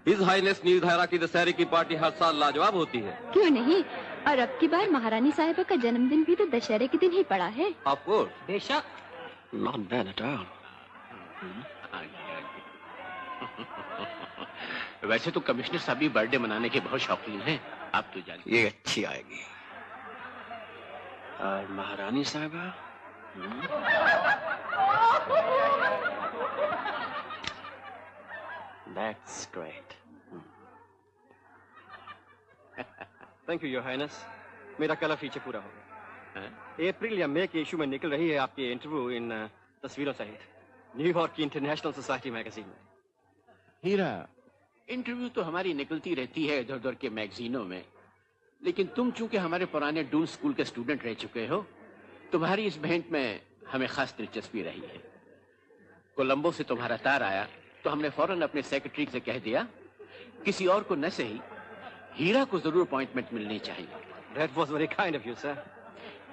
His Highness Neeldhara की दशहरे की पार्टी हर साल लाजवाब होती है। क्यों नहीं, और अब की बार महारानी साहिबा का जन्मदिन भी तो दशहरे के दिन ही पड़ा है। Of course. बेशक। Not bad at all. वैसे तो कमिश्नर साहब भी बर्थडे मनाने के बहुत शौकीन हैं। आप तो जानते। ये अच्छी आएगी। और महारानी साहिबा? That's great. Thank you your highness. मेरा कलर फीचर पूरा हो गया। अप्रैल या मई के इशू में निकल रही है आपकी इंटरव्यू इन तस्वीरों सहित न्यूयॉर्क की इंटरनेशनल सोसाइटी मैगजीन में। हीरा, इंटरव्यू तो हमारी निकलती रहती है इधर उधर के मैगजीनों में, लेकिन तुम चूंकि हमारे पुराने डून स्कूल के स्टूडेंट रह चुके हो, तुम्हारी इस भेंट में हमें खास दिलचस्पी रही है। कोलंबो से तुम्हारा तार आया तो हमने फौरन अपने सेक्रेटरी से कह दिया किसी और को न सही हीरा को जरूर अपॉइंटमेंट मिलनी चाहिए। That was very kind of you, sir.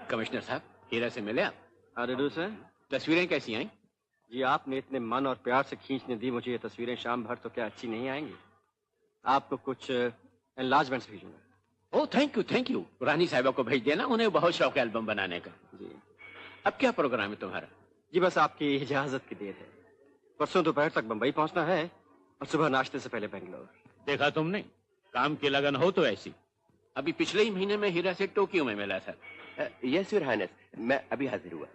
Commissioner साहब, हीरा से मिले आप? How do you do, sir? तस्वीरें कैसी आई? जी, आपने इतने मन और प्यार से खींचने दी मुझे ये तस्वीरें, शाम भर तो क्या अच्छी नहीं आएंगी। आपको कुछ एनलार्जमेंट्स भेजूंगा। Oh thank you. रानी साहिबा को भेज देना, उन्हें बहुत शौक है एल्बम बनाने का। जी। अब क्या प्रोग्राम है तुम्हारा? जी बस आपकी इजाजत की देर है। परसों दोपहर तक बंबई पहुंचना है और सुबह नाश्ते से पहले बेंगलोर। देखा तुमने, काम की लगन हो तो ऐसी। अभी पिछले ही महीने में हीरा से टोक्यो में मिला था। यस योर हाइनेस, मैं अभी हाजिर हुआ।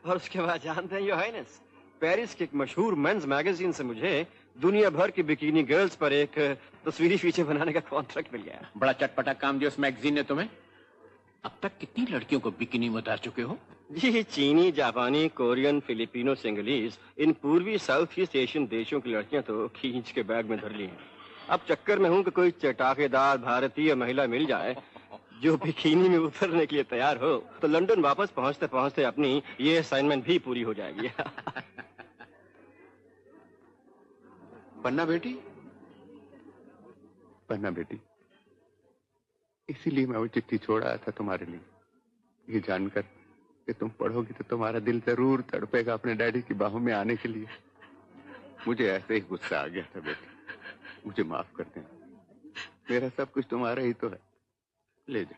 और उसके बाद जानते हैं योर हाइनेस, पेरिस के एक मशहूर मेंस मैगजीन से मुझे दुनिया भर की बिकिनी गर्ल्स पर एक तस्वीरी फीचर बनाने का कॉन्ट्रैक्ट मिल गया। बड़ा चटपटा काम दिया उस मैगजीन ने तुम्हें। अब तक कितनी लड़कियों को बिकिनी में उतार चुके हो? जी, चीनी, जापानी, कोरियन, फिलिपिनो, सिंगलीज, इन पूर्वी साउथ ईस्ट एशियन देशों की लड़कियां तो खींच के बैग में धर ली हैं। अब चक्कर में हूं कि कोई चटाकेदार भारतीय महिला मिल जाए जो बिकिनी में उतरने के लिए तैयार हो, तो लंदन वापस पहुंचते पहुंचते अपनी ये असाइनमेंट भी पूरी हो जाएगी। पन्ना बेटी, इसीलिए मैं वो चिट्ठी छोड़ आया था तुम्हारे लिए, ये जानकर कि तुम पढ़ोगी तो तुम्हारा दिल जरूर तड़पेगा अपने डैडी की बाहों में आने के लिए। मुझे ऐसे ही गुस्सा आ गया था बेटी, मुझे माफ कर देना। मेरा सब कुछ तुम्हारा ही तो है। ले जा,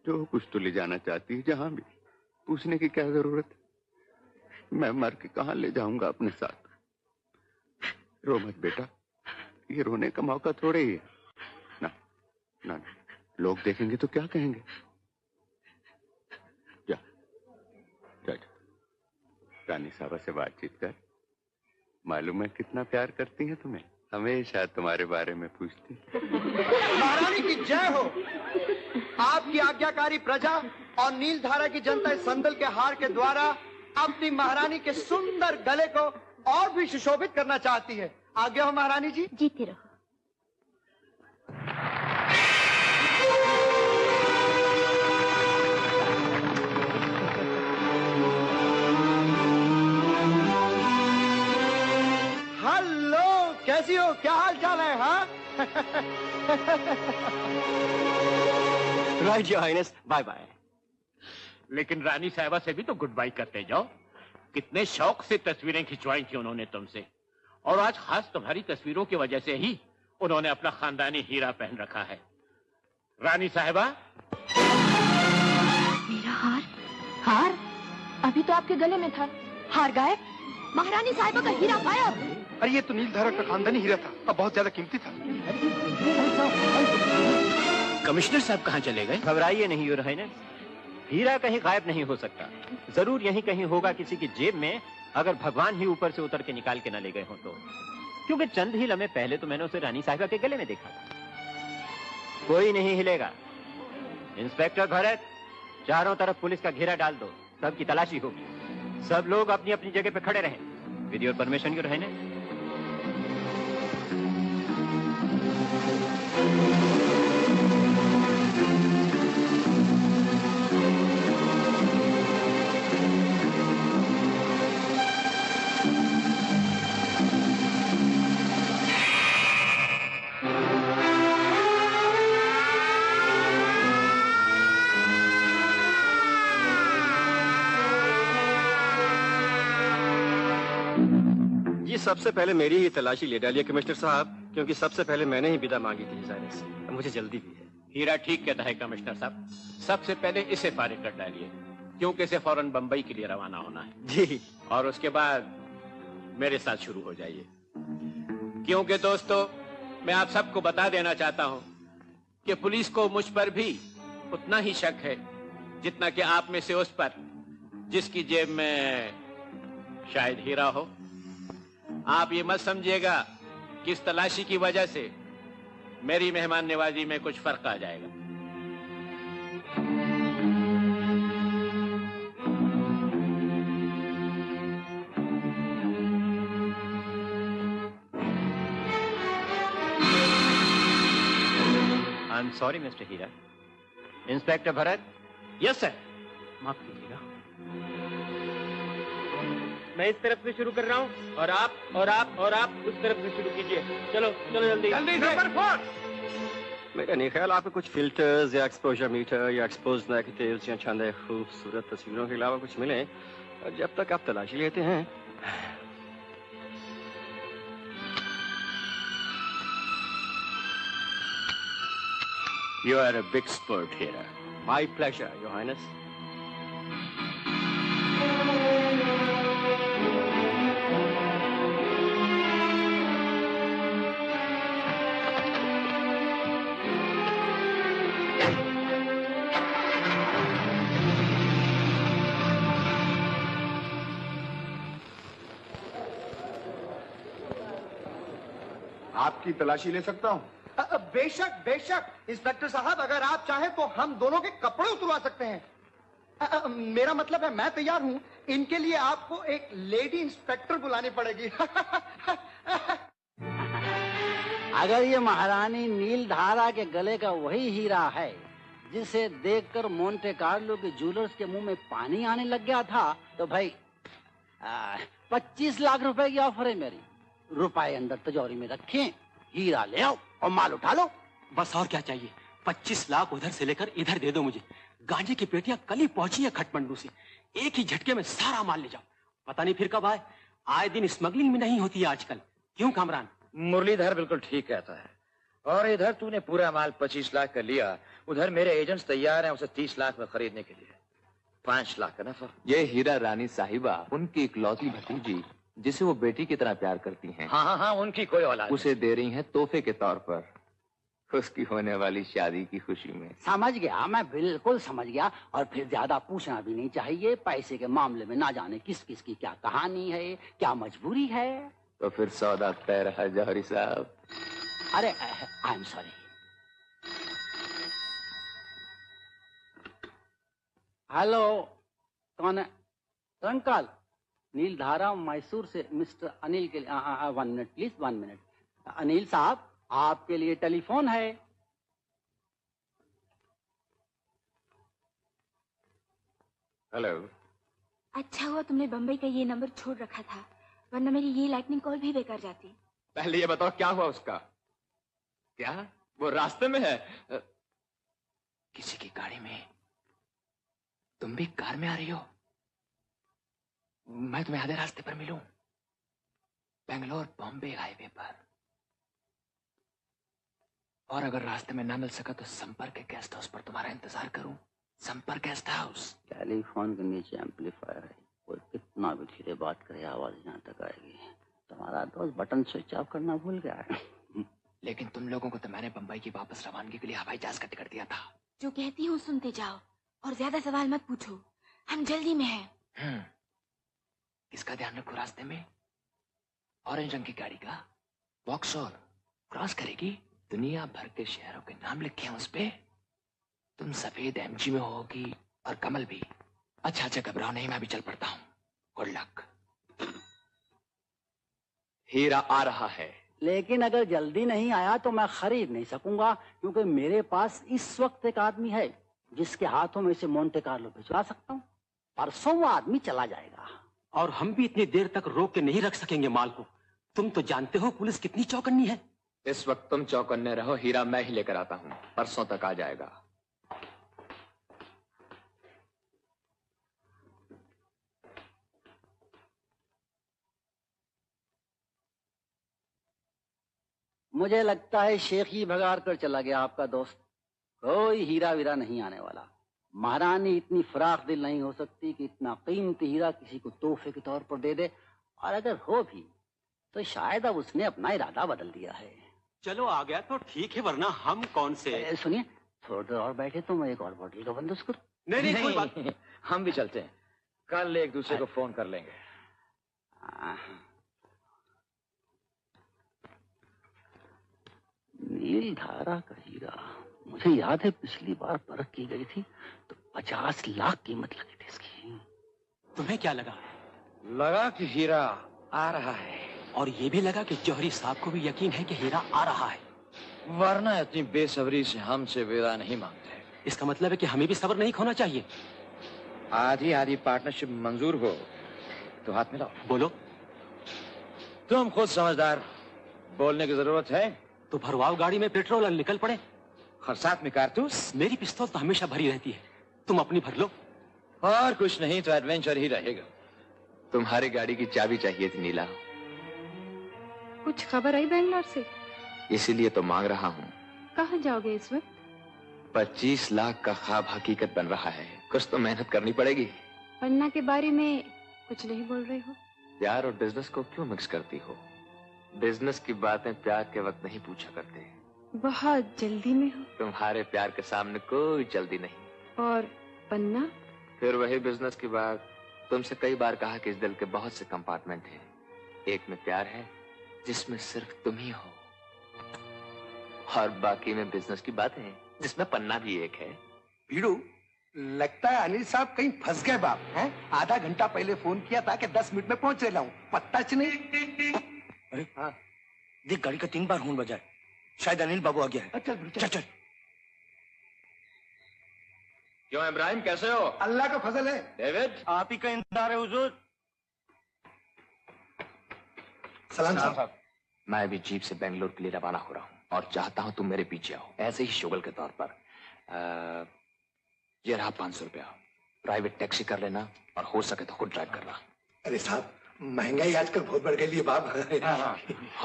जो कुछ तो ले जाना चाहती है, जहां भी। पूछने की क्या जरूरत है? मैं मर के कहां ले जाऊंगा अपने साथ। रो मत बेटा, ये रोने का मौका थोड़े ही है। ना ना, लोग देखेंगे तो क्या कहेंगे? जा जा, रानी साहबा से बातचीत कर। मालूम है कितना प्यार करती हैं तुम्हें, हमेशा तुम्हारे बारे में पूछती। महारानी की जय हो। आपकी आज्ञाकारी प्रजा और नीलधारा की जनता इस संदल के हार के द्वारा अपनी महारानी के सुंदर गले को और भी सुशोभित करना चाहती है। आज्ञा हो महारानी जी। जीते रहो। हेलो, कैसी हो, क्या हाल चाल है? हाँ right your highness, bye bye. लेकिन रानी साहिबा से भी तो गुड बाय करते जाओ। कितने शौक से तस्वीरें खिंचवाई थी उन्होंने तुमसे, और आज खास तुम्हारी तस्वीरों की वजह से ही उन्होंने अपना खानदानी हीरा पहन रखा है। रानी साहिबा, मेरा हार? हार अभी तो आपके गले में था, हार गायब। महारानी साहिबा का हीरा गायब। अरे ये तो नीलधारा का खानदानी हीरा था, अब बहुत ज्यादा कीमती था। कमिश्नर साहब कहाँ चले गए? घबराइए नहीं योर हाइनेस, हीरा कहीं गायब नहीं हो सकता। जरूर यहीं कहीं होगा किसी की जेब में, अगर भगवान ही ऊपर से उतर के निकाल के न ले गए हो तो। क्योंकि चंद ही लम्हे पहले तो मैंने उसे रानी साहिबा के गले में देखा था। कोई नहीं हिलेगा। इंस्पेक्टर भरत, चारों तरफ पुलिस का घेरा डाल दो, सबकी तलाशी होगी। सब लोग अपनी अपनी जगह पे खड़े रहें। With your permission your highness. सबसे पहले मेरी ही तलाशी ले डालिए कमिश्नर साहब। क्योंकि सबसे पहले मैंने ही विदा मांगी थी साइरस से। अब मुझे जल्दी भी है। हीरा ठीक कहता है कमिश्नर साहब, सबसे पहले इसे फारिग कर डालिए, क्योंकि इसे फौरन बंबई के लिए रवाना होना है जी। और उसके बाद मेरे साथ शुरू हो जाइए। क्योंकि दोस्तों, मैं आप सबको बता देना चाहता हूं कि पुलिस को मुझ पर भी उतना ही शक है जितना कि आप में से उस पर जिसकी जेब में शायद हीरा हो। आप ये मत समझिएगा कि इस तलाशी की वजह से मेरी मेहमान नवाजी में कुछ फर्क आ जाएगा। I am sorry mister Heera. Inspector Bharat. Yes sir. माफ कीजिएगा। मैं इस तरफ से शुरू कर रहा हूँ और आप उस तरफ से शुरू कीजिए। चलो चलो जल्दी जल्दी नंबर 4। मेरा नहीं ख्याल आपको कुछ फिल्टर्स या एक्सपोजर मीटर या एक्सपोज नेगेटिव्स या चंद खूबसूरत तस्वीरों के अलावा कुछ मिले। और जब तक आप तलाशी लेते हैं। You are a big sport, Hira. My pleasure, Your Highness. आपकी तलाशी ले सकता हूँ? बेशक बेशक इंस्पेक्टर साहब, अगर आप चाहें तो हम दोनों के कपड़े उतरवा सकते हैं। मेरा मतलब है मैं तैयार हूं। इनके लिए आपको एक लेडी इंस्पेक्टर बुलानी पड़ेगी। अगर ये महारानी नीलधारा के गले का वही हीरा है जिसे देखकर मोंटे कार्लो के ज्वेलर्स के मुंह में पानी आने लग गया था, तो भाई 25 लाख रुपए की ऑफर है मेरी। रुपए अंदर तिजोरी में रखें, हीरा ले आओ और माल उठा लो। बस और क्या चाहिए? 25 लाख उधर से लेकर इधर दे दो मुझे। गांजे की पेटियां कल ही पहुंची है खटमंडू से। एक ही झटके में सारा माल ले जाओ। पता नहीं फिर कब आए दिन स्मगलिंग में नहीं होती है आजकल। क्यों कामरान? मुरलीधर बिल्कुल ठीक कहता है। और इधर तूने पूरा माल 25 लाख का लिया, उधर मेरे एजेंट्स तैयार हैं उसे 30 लाख में खरीदने के लिए। 5 लाख का नफा। ये हीरा रानी साहिबा उनकी इकलौती भतीजी जिसे वो बेटी की तरह प्यार करती हैं। हाँ, उनकी कोई औलाद उसे दे रही हैं तोहफे के तौर पर, उसकी होने वाली शादी की खुशी में। समझ गया, मैं बिल्कुल समझ गया। और फिर ज्यादा पूछना भी नहीं चाहिए। पैसे के मामले में ना जाने किस किस की क्या कहानी है, क्या मजबूरी है। तो फिर सौदा तय रहा जौहरी साहब। अरे आई एम सॉरी। हेलो, कौन है? अंकल, नीलधारा मैसूर से मिस्टर अनिल के लिए 1 मिनट प्लीज, 1 मिनट। अनिल साहब, आपके लिए टेलीफोन है। हेलो। अच्छा हुआ तुमने बम्बई का ये नंबर छोड़ रखा था, वरना मेरी ये लाइटनिंग कॉल भी बेकार जाती। पहले ये बताओ क्या हुआ उसका? क्या वो रास्ते में है? किसी की गाड़ी में? तुम भी कार में आ रही हो? मैं तुम्हें आधे रास्ते पर मिलूं, बेंगलोर बॉम्बे हाईवे पर। और अगर रास्ते में ना मिल सका तो संपर्क गेस्ट हाउस पर तुम्हारा इंतजार करूं। संपर्क गेस्ट हाउस। टेलीफोन के नीचे एम्पलीफायर है, कोई कितना भी धीरे बात करे आवाज यहाँ तक आएगी। तुम्हारा दोस्त बटन स्विच ऑफ करना भूल गया है। लेकिन तुम लोगों को तो मैंने बंबई की वापस रवानगी के लिए हवाई जहाज का टिकट दिया था। जो कहती हूँ सुनते जाओ और ज्यादा सवाल मत पूछो, हम जल्दी में हैं। किसका ध्यान रखो रास्ते में? ऑरेंज रंग की गाड़ी का। वॉक्सॉल क्रॉस करेगी। दुनिया भर के शहरों के नाम लिखे हैं उस पे। तुम सफेद एमजी में होगी और कमल भी। अच्छा घबराओ नहीं, मैं भी चल पड़ता हूँ। Good luck. हीरा आ रहा है, लेकिन अगर जल्दी नहीं आया तो मैं खरीद नहीं सकूंगा, क्योंकि मेरे पास इस वक्त एक आदमी है जिसके हाथों में से मोंटे कार्लो भिजवा सकता हूँ। परसों वो आदमी चला जाएगा। और हम भी इतनी देर तक रोक के नहीं रख सकेंगे माल को। तुम तो जानते हो पुलिस कितनी चौकन्नी है। इस वक्त तुम चौकन्ने रहो, हीरा मैं ही लेकर आता हूँ। परसों तक आ जाएगा। मुझे लगता है शेख ही भगाड़ कर चला गया आपका दोस्त। कोई हीरा वीरा नहीं आने वाला। महारानी इतनी फराख दिल नहीं हो सकती कि इतना कीमती हीरा किसी को तोहफे के तौर पर दे दे, और अगर हो भी तो शायद अब उसने अपना इरादा बदल दिया है। चलो आ गया तो ठीक है, वरना हम कौन से। सुनिए, थोड़ी देर और बैठे तो मैं एक और बोतल का बंदोबस्त करूं। नहीं, कोई बात। हम भी चलते हैं, कल एक दूसरे को फोन कर लेंगे। नील धारा का हीरा, मुझे याद है पिछली बार परख की गई थी तो 50 लाख कीमत लगी थी इसकी। तुम्हें क्या लगा? लगा कि हीरा आ रहा है, और ये भी लगा कि जौहरी साहब को भी यकीन है कि हीरा आ रहा है, वरना इतनी बेसब्री से हमसे विदा नहीं मांगते। इसका मतलब है कि हमें भी सब्र नहीं खोना चाहिए। आधी आधी पार्टनरशिप मंजूर हो तो हाथ मिलाओ। बोलो। तुम खुद समझदार, बोलने की जरूरत है तो भरवाओ गाड़ी में पेट्रोल और निकल पड़े। और साथ में कारतूस। मेरी पिस्तौल तो हमेशा भरी रहती है, तुम अपनी भर लो। और कुछ नहीं तो एडवेंचर ही रहेगा। तुम्हारी गाड़ी की चाबी चाहिए थी नीला। कुछ खबर आई बेंगलोर से? इसीलिए तो मांग रहा हूँ। कहाँ जाओगे इस वक्त? 25 लाख का ख्वाब हकीकत बन रहा है, कुछ तो मेहनत करनी पड़ेगी। पन्ना के बारे में कुछ नहीं बोल रहे हो? प्यार और बिजनेस को क्यों मिक्स करती हो? बिजनेस की बातें प्यार के वक्त नहीं पूछा करते। बहुत जल्दी में हो। तुम्हारे प्यार के सामने कोई जल्दी नहीं। और पन्ना? फिर वही बिजनेस की बात। तुमसे कई बार कहा कि इस दिल के बहुत से कंपार्टमेंट हैं। एक में प्यार है जिसमें सिर्फ तुम ही हो, और बाकी में बिजनेस की बात है जिसमें पन्ना भी एक है। भीड़ू, लगता है अनिल साहब कहीं फंस गए बाप हैं। आधा घंटा पहले फोन किया था कि 10 मिनट में पहुंच रहा हूँ, पत्ता च नहीं। अरे हाँ, देख गाड़ी का 3 बार हॉर्न बजा है, शायद अनिल बाबू आ गया है। चल चल। क्यों इब्राहिम, कैसे हो? अल्लाह का फजल है। डेविड, आप ही का इंतजार है हुजूर। सलाम साहब। मैं भी जीप से बेंगलोर के लिए रवाना हो रहा हूँ और चाहता हूँ तुम मेरे पीछे आओ, ऐसे ही शुगल के तौर पर। ये रहा 500 रुपया, प्राइवेट टैक्सी कर लेना और हो सके तो खुद ड्राइव करना। अरे साहब, महंगाई आजकल बहुत बढ़ गई है बाप।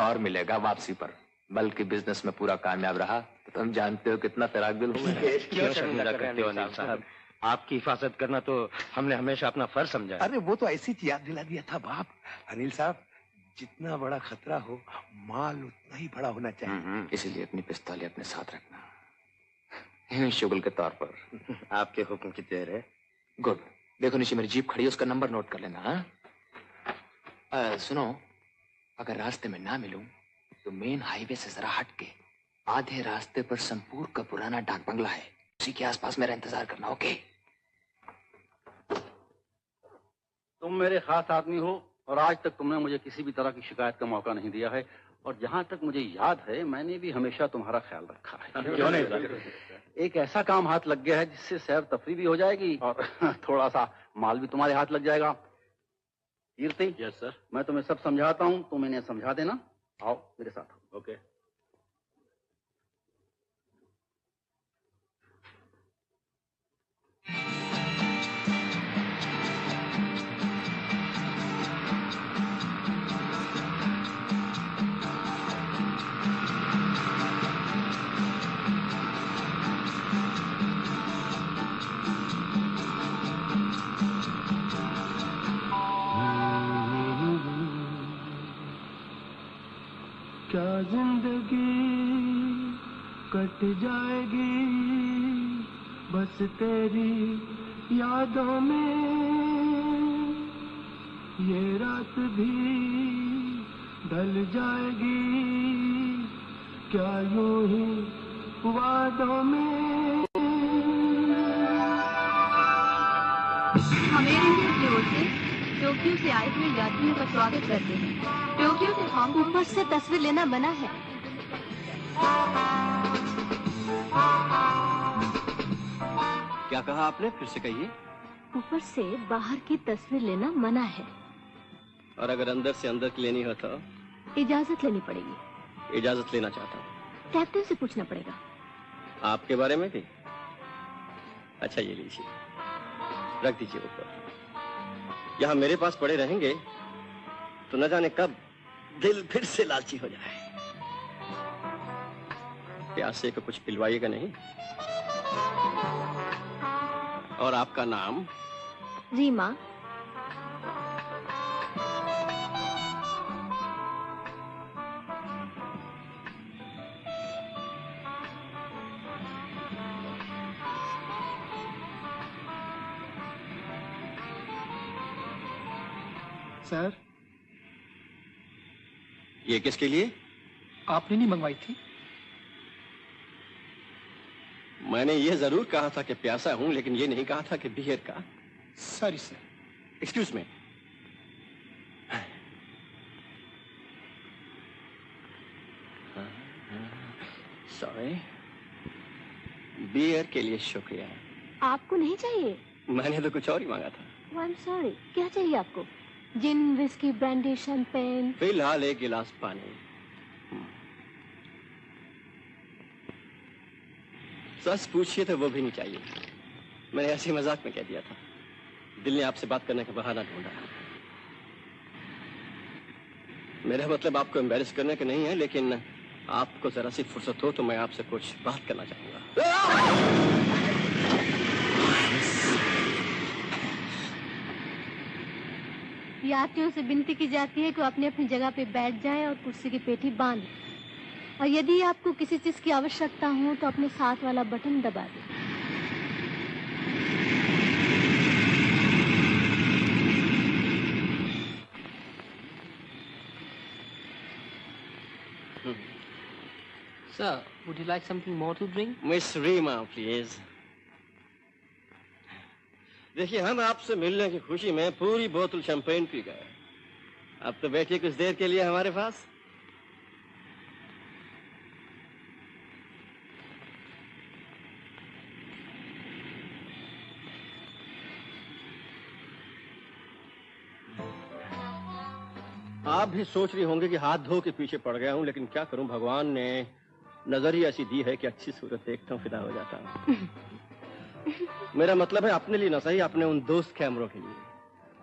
और मिलेगा वापसी पर, बल्कि बिजनेस में पूरा कामयाब रहा तो तुम जानते हो कितना तैराक दिल हूँ मैं। क्यों शर्मिंदा करते हो अनिल साहब? आपकी हिफाजत करना तो हमने हमेशा अपना फर्ज समझा। अरे वो तो ऐसी याद दिला दिया था बाप। अनिल साहब, जितना बड़ा खतरा हो माल उतना ही बड़ा होना चाहिए। इसीलिए अपनी पिस्तौलें अपने साथ रखना, शुगल के तौर पर। आपके हुक्म की देर है। गुड। देखो नीचे मेरी जीप खड़ी है, उसका नंबर नोट कर लेना। हाँ, सुनो, अगर रास्ते में ना मिलूं तो मेन हाईवे से जरा हट के आधे रास्ते पर संपूर का पुराना डाक बंगला है, उसी के आसपास मेरा इंतजार करना। ओके? तुम मेरे खास आदमी हो और आज तक तुमने मुझे किसी भी तरह की शिकायत का मौका नहीं दिया है, और जहाँ तक मुझे याद है मैंने भी हमेशा तुम्हारा ख्याल रखा है। क्यों नहीं? एक ऐसा काम हाथ लग गया है जिससे सैर तफरी भी हो जाएगी और थोड़ा सा माल भी तुम्हारे हाथ लग जाएगा। कीर्ति, यस सर। मैं तुम्हें सब समझाता हूँ, तुम इन्हें समझा देना। आओ मेरे साथ। ओके। क्या जिंदगी कट जाएगी बस तेरी यादों में, ये रात भी ढल जाएगी क्या यूं ही वादों में। हम एयर इंडिया की ओर से टोक्यो से आए हुए यात्रियों का स्वागत करते हैं। टोक्यो से हांगकांग ऊपर से तस्वीर लेना मना है। क्या कहा आपने, फिर से कहिए। ऊपर से बाहर की तस्वीर लेना मना है। और अगर अंदर से अंदर की लेनी हो तो? इजाजत लेनी पड़ेगी। इजाजत लेना चाहता हूँ। कैप्टन से पूछना पड़ेगा। आपके बारे में भी? अच्छा ये लीजिए, रख दीजिए ऊपर। यहाँ मेरे पास पड़े रहेंगे तो न जाने कब दिल फिर से लालची हो जाए। प्यासे को कुछ पिलवाइएगा नहीं? और आपका नाम? रीमा। सर, ये किसके लिए? आपने नहीं मंगवाई थी? मैंने ये जरूर कहा था कि प्यासा हूं, लेकिन ये नहीं कहा था कि बियर का। Sorry sir. Excuse me. Sorry. Beer के लिए शुक्रिया। आपको नहीं चाहिए? मैंने तो कुछ और ही मांगा था। आई एम सॉरी। क्या चाहिए आपको? जिन, विस्की, ब्रांडी, शैंपेन? फिलहाल एक गिलास पानी। सच पूछिए तो वो भी नहीं चाहिए। मैंने ऐसे मजाक में कह दिया था। दिल ने आपसे बात करने का बहाना ढूंढा। मेरा मतलब आपको एम्बैरेस करने का नहीं है, लेकिन आपको जरा सी फुर्सत हो तो मैं आपसे कुछ बात करना चाहूंगा। यात्रियों से विनती की जाती है कि वो अपनी अपनी जगह पे बैठ जाएं और कुर्सी की पेटी बांध लें। और यदि आपको किसी चीज की आवश्यकता हो तो अपने साथ वाला बटन दबा दें। Sir, would you like something more to drink? Miss Rima, please. देखिए, हम आपसे मिलने की खुशी में पूरी बोतल शैंपेन पी गए। अब तो बैठिए कुछ देर के लिए हमारे पास। आप भी सोच रही होंगे कि हाथ धो के पीछे पड़ गया हूं, लेकिन क्या करूं, भगवान ने नजर ही ऐसी दी है कि अच्छी सूरत देखता हूं फिदा हो जाता हूं। मेरा मतलब है अपने लिए ना सही, अपने उन दोस्त कैमरों के लिए।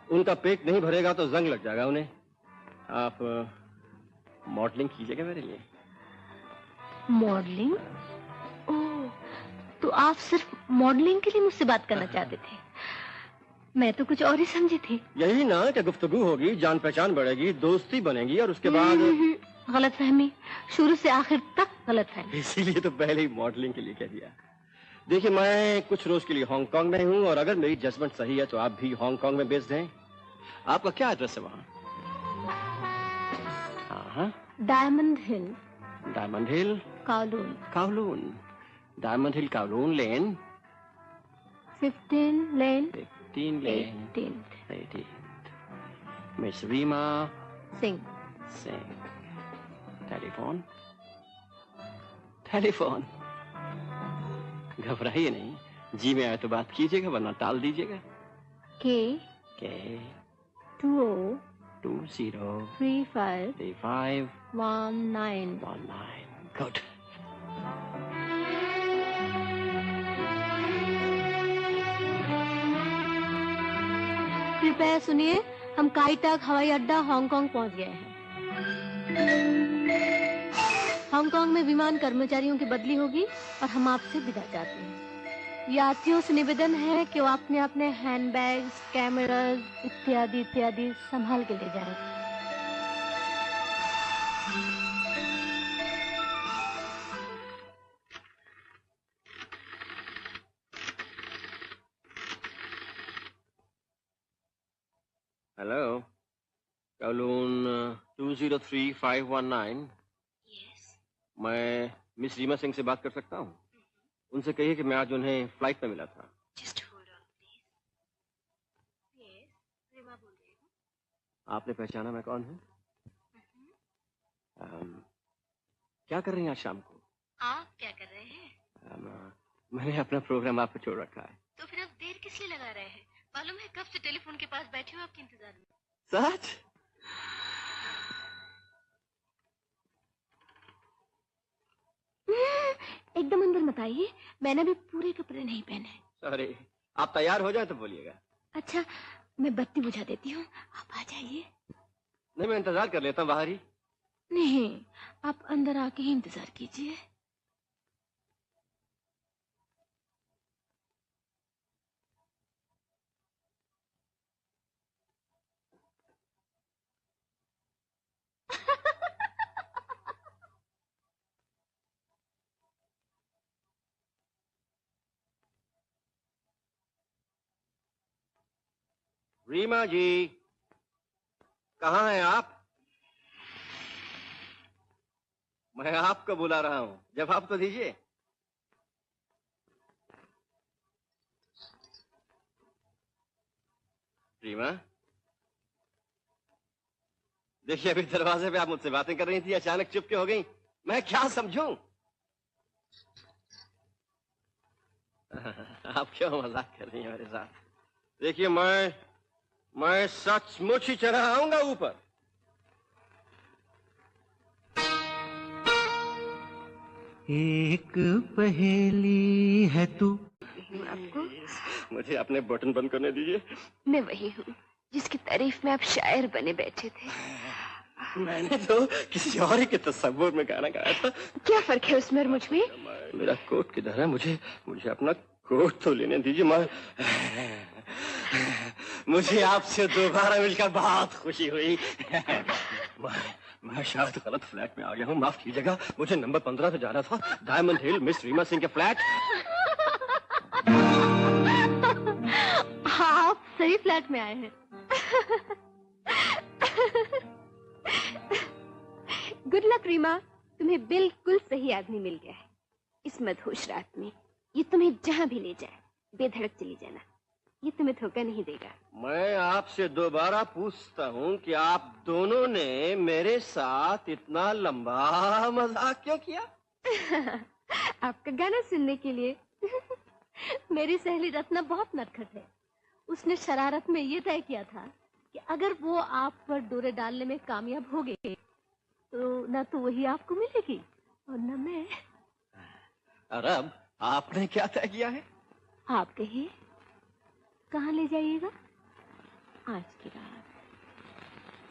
उनका पेट नहीं भरेगा तो जंग लग जाएगा उन्हें। आप मॉडलिंग कीजिएगा मेरे लिए। मॉडलिंग? ओह, तो आप सिर्फ मॉडलिंग के लिए मुझसे बात करना चाहते थे? मैं तो कुछ और ही समझी थी। यही ना कि गुफ्तगू होगी, जान पहचान बढ़ेगी, दोस्ती बनेगी और उसके बाद। गलतफहमी, शुरू से आखिर तक गलतफहमी। इसीलिए तो पहले ही मॉडलिंग के लिए कह दिया। देखिए, मैं कुछ रोज के लिए हांगकांग में हूँ और अगर मेरी जजमेंट सही है तो आप भी हांगकांग में बेस्ड हैं। आपका क्या एड्रेस है वहाँ? हाँ, Diamond Hill. Diamond Hill, Kowloon. Kowloon, Diamond Hill, Kowloon lane, 15 lane, 15 lane, 18। Miss Reema Singh. Telephone, telephone. घबराइए नहीं, जी में आए तो बात कीजिएगा, वरना टाल दीजिएगा। के 20353519 गुड। कृपया सुनिए, हम काईटाक हवाई अड्डा हांगकांग पहुंच गए हैं। हांगकांग में विमान कर्मचारियों की बदली होगी और हम आपसे विदा चाहते हैं। यात्रियों से निवेदन है कि वो अपने अपने हैंडबैग्स, कैमरास इत्यादि इत्यादि संभाल के ले जाएं। हेलो, कावलून 203519। मैं मिस रीमा सिंह से बात कर सकता हूँ? उनसे कहिए कि मैं आज उन्हें फ्लाइट पे मिला था। आपने पहचाना मैं कौन हूँ? क्या कर रही हैं आज शाम को? आप क्या कर रहे हैं? मैंने अपना प्रोग्राम आप पे छोड़ रखा है। तो फिर आप देर किस लिए लगा रहे हैं? मालूम है कब से टेलीफोन के पास बैठे हो आपके इंतजार में। सच? एकदम अंदर मत आइए, मैंने भी पूरे कपड़े नहीं पहने। सॉरी, आप तैयार हो जाए तो बोलिएगा। अच्छा, मैं बत्ती बुझा देती हूँ, आप आ जाइए। नहीं, मैं इंतजार कर लेता हूँ बाहर ही। नहीं, आप अंदर आके ही इंतजार कीजिए। रीमा जी, कहाँ हैं आप? मैं आपको बुला रहा हूं, जवाब तो दीजिए। रीमा, देखिए अभी दरवाजे पे आप मुझसे बातें कर रही थी, अचानक चुप क्यों हो गई? मैं क्या समझूं? आप क्यों मजाक कर रही हैं मेरे साथ? देखिए मैं सचमुच ही चढ़ा आऊंगा ऊपर। एक पहेली है तू। आपको मुझे अपने बटन बंद करने दीजिए। मैं वही हूँ जिसकी तारीफ में आप शायर बने बैठे थे। मैंने तो किसी और ही के तस्वुर में गाना गाया था। क्या फर्क है उसमें और मुझ में? मेरा कोट किधर है? मुझे अपना कोट तो लेने दीजिए। मुझे आपसे दोबारा मिलकर बहुत खुशी हुई। मैं शायद गलत फ्लैट में आ गया हूँ, माफ कीजिएगा। मुझे नंबर 15 पे जाना था, डायमंड हिल, मिस रीमा सिंह के फ्लैट। हाँ, आप सही फ्लैट में आए हैं। गुड लक रीमा, तुम्हें बिल्कुल सही आदमी मिल गया है। इस मदहोश रात में ये तुम्हें जहाँ भी ले जाए बेधड़क चली जाना, ये तुम्हें धोखा नहीं देगा। मैं आपसे दोबारा पूछता हूँ कि आप दोनों ने मेरे साथ इतना लंबा मजाक क्यों किया? आपका गाना सुनने के लिए। मेरी सहेली रत्ना बहुत नटखट है। उसने शरारत में ये तय किया था कि अगर वो आप पर डोरे डालने में कामयाब हो गए तो न तो वही आपको मिलेगी और न मैं। अरब, आपने क्या तय किया है? आप कहिए, कहाँ ले जाइएगा? आज की रात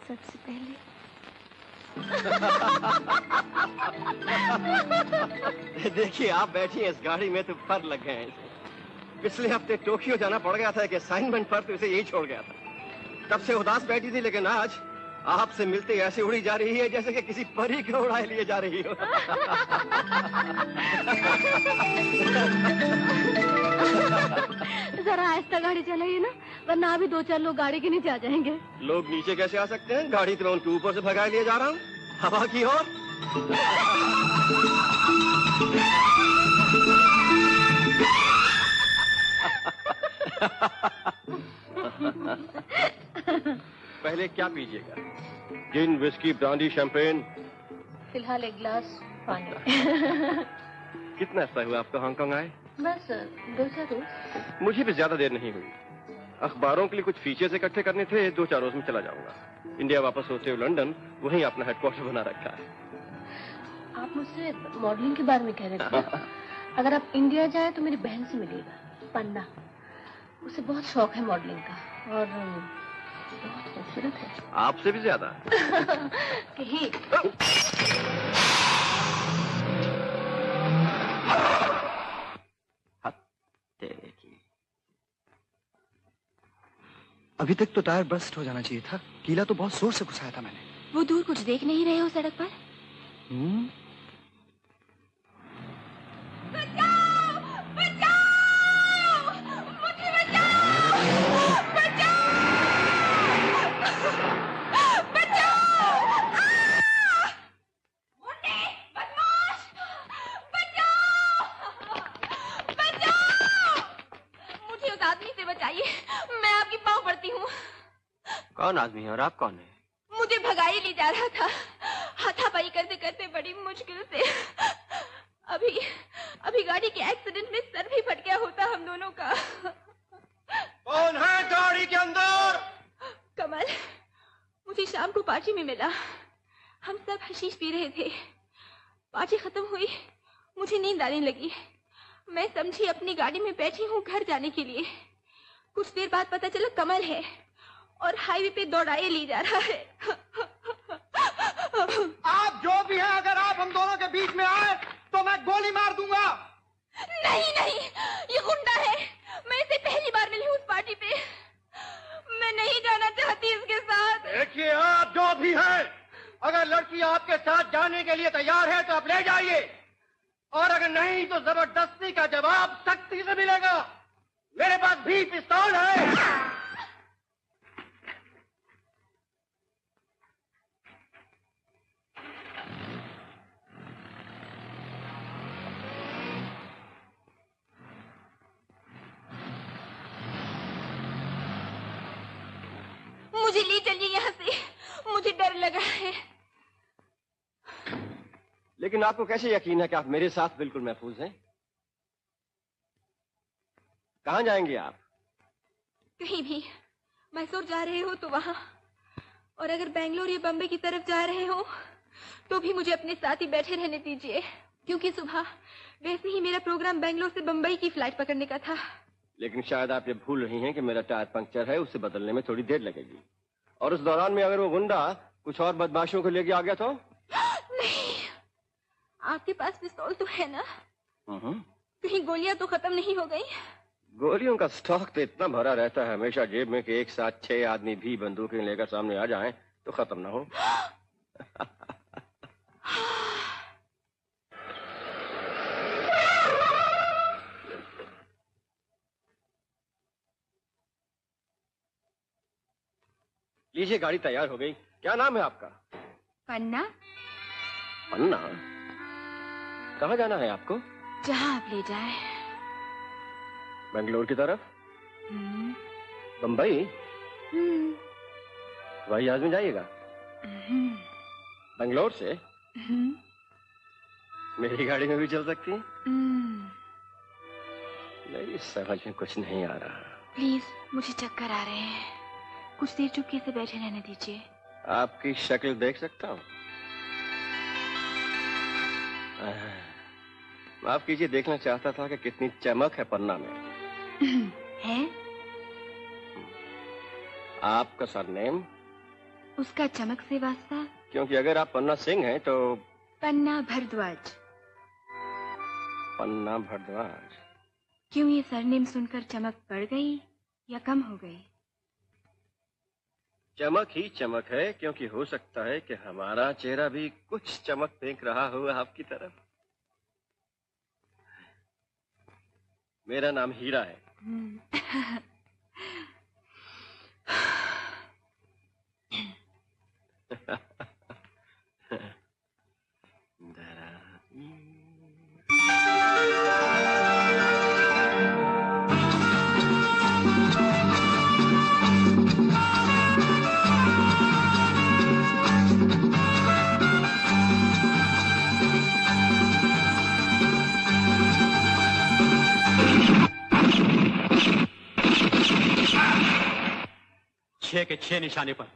सबसे पहले। देखिए आप बैठी हैं इस गाड़ी में तो फर लग गए हैं। पिछले हफ्ते टोक्यो जाना पड़ गया था, एक असाइनमेंट पर, तो इसे यही छोड़ गया था। तब से उदास बैठी थी, लेकिन आज आपसे मिलते ऐसे उड़ी जा रही है जैसे कि किसी परी को उड़ाए लिए जा रही हो। जरा आहिस्ता गाड़ी चलाइए ना, वरना अभी 2-4 लोग गाड़ी के नीचे आ जाएंगे। लोग नीचे कैसे आ सकते हैं? गाड़ी तो मैं उनके ऊपर से भगा लिए जा रहा हूँ, हवा की ओर। पहले क्या पीजिएगा? जिन, विस्की, ब्रांडी, शैंपेन? फिलहाल एक गिलास पानी। कितना समय हुआ आपको हांगकांग आए? बस 2-4 रोज। मुझे भी ज्यादा देर नहीं हुई। अखबारों के लिए कुछ फीचर्स इकट्ठे करने थे, 2-4 रोज में चला जाऊंगा। इंडिया वापस होते हुए लंदन, वहीं अपना हेडक्वार्टर बना रखा है। आप मुझसे मॉडलिंग के बारे में कह रहे थे। अगर आप इंडिया जाए तो मेरी बहन से मिलिएगा, पन्ना। उसे बहुत शौक है मॉडलिंग का और बहुत खूबसूरत है। आपसे भी ज्यादा। कहीं अभी तक तो टायर बस्ट हो जाना चाहिए था। कीला तो बहुत जोर से घुसाया था मैंने। वो दूर कुछ देख नहीं रहे हो सड़क पर? कौन आदमी है और आप कौन है? मुझे भगाई ले जा रहा था, हाथापाई करते करते बड़ी मुश्किल से। अभी गाड़ी के एक्सीडेंट में सर भी फट गया होता हम दोनों का। कौन है गाड़ी के अंदर? कमल, मुझे शाम को पार्टी में मिला। हम सब हशीश पी रहे थे। पार्टी खत्म हुई, मुझे नींद आने लगी। मैं समझी अपनी गाड़ी में बैठी हूँ घर जाने के लिए। कुछ देर बाद पता चला कमल है और हाईवे पे दौड़ाए ले जा रहा है। आप जो भी हैं, अगर आप हम दोनों के बीच में आए तो मैं गोली मार दूंगा। नहीं, ये गुंडा है। मैं इसे पहली बार मिली हूँ उस पार्टी पे। मैं नहीं जाना चाहती इसके साथ। देखिए, आप जो भी हैं, अगर ले जाइए, और अगर नहीं तो जबरदस्ती का जवाब सख्ती से मिलेगा। मेरे पास भी पिस्तौल है। मुझे ले चलिए यहाँ से, मुझे डर लगा है। लेकिन आपको कैसे यकीन है कि आप मेरे साथ बिल्कुल महफूज हैं? कहाँ जाएंगे आप? कहीं भी। मैसूर जा रहे हो तो वहाँ, और अगर बेंगलोर या बम्बई की तरफ जा रहे हो तो भी मुझे अपने साथ ही बैठे रहने दीजिए, क्योंकि सुबह वैसे ही मेरा प्रोग्राम बेंगलोर से बम्बई की फ्लाइट पकड़ने का था। लेकिन शायद आप ये भूल रही हैं कि मेरा टायर पंक्चर है, उसे बदलने में थोड़ी देर लगेगी। और उस दौरान में अगर वो गुंडा कुछ और बदमाशों को लेके आ गया तो? नहीं, आपके पास पिस्तौल तो है ना? कहीं गोलियां तो खत्म नहीं हो गई? गोलियों का स्टॉक तो इतना भरा रहता है हमेशा जेब में कि एक साथ 6 आदमी भी बंदूकें लेकर सामने आ जाएं तो खत्म ना हो। लीजिए, गाड़ी तैयार हो गई। क्या नाम है आपका? पन्ना। पन्ना? कहाँ जाना है आपको? जहाँ आप ले जाए। बेंगलोर की तरफ? बम्बई? वही आज में जाइएगा? बेंगलोर से? मेरी गाड़ी में भी चल सकती हैं? मेरी समझ में कुछ नहीं आ रहा। प्लीज, मुझे चक्कर आ रहे हैं, कुछ देर चुपके से बैठे रहने दीजिए। आपकी शक्ल देख सकता हूँ? माफ कीजिए, देखना चाहता था कि कितनी चमक है पन्ना में। है? आपका सरनेम? उसका चमक से वास्ता। क्योंकि अगर आप पन्ना सिंह हैं तो? पन्ना भरद्वाज। पन्ना भरद्वाज। क्यों ये सरनेम सुनकर चमक बढ़ गई या कम हो गई? चमक ही चमक है, क्योंकि हो सकता है कि हमारा चेहरा भी कुछ चमक फेंक रहा हो आपकी तरफ। मेरा नाम हीरा है। छह के 6 निशाने पर।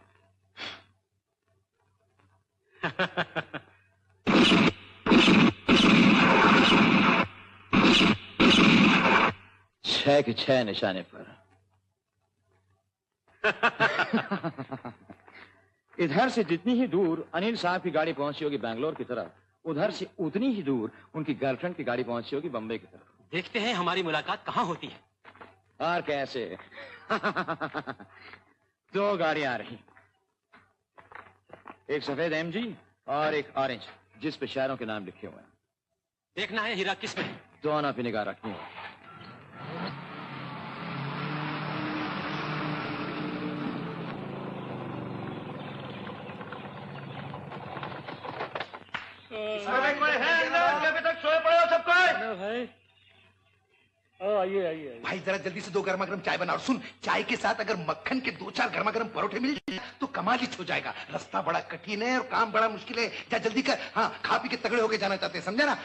छह के 6 निशाने पर। इधर से जितनी ही दूर अनिल साहब की गाड़ी पहुंची होगी बेंगलोर की तरफ, उधर से उतनी ही दूर उनकी गर्लफ्रेंड की गाड़ी पहुंची होगी बम्बई की तरफ। देखते हैं हमारी मुलाकात कहाँ होती है। और कैसे? 2 गाड़ियां आ रही, एक सफेद MG और एक ऑरेंज, जिस पे शहरों के नाम लिखे हुए हैं। देखना है हीरा किस में? दोनों पे निगाह रखनी है। कोई है अंदर कि अभी तक सोए पड़े हो सबको? भाई आइए भाई, जरा जल्दी से 2 गर्मा गर्म चाय बना, और सुन, चाय के साथ अगर मक्खन के 2-4 गर्मा गर्म परोठे मिल जाए तो कमाल ही हो जाएगा। रास्ता बड़ा कठिन है और काम बड़ा मुश्किल है। जा जल्दी कर। हाँ, खा पी के तगड़े होके जाना चाहते हैं, समझा ना?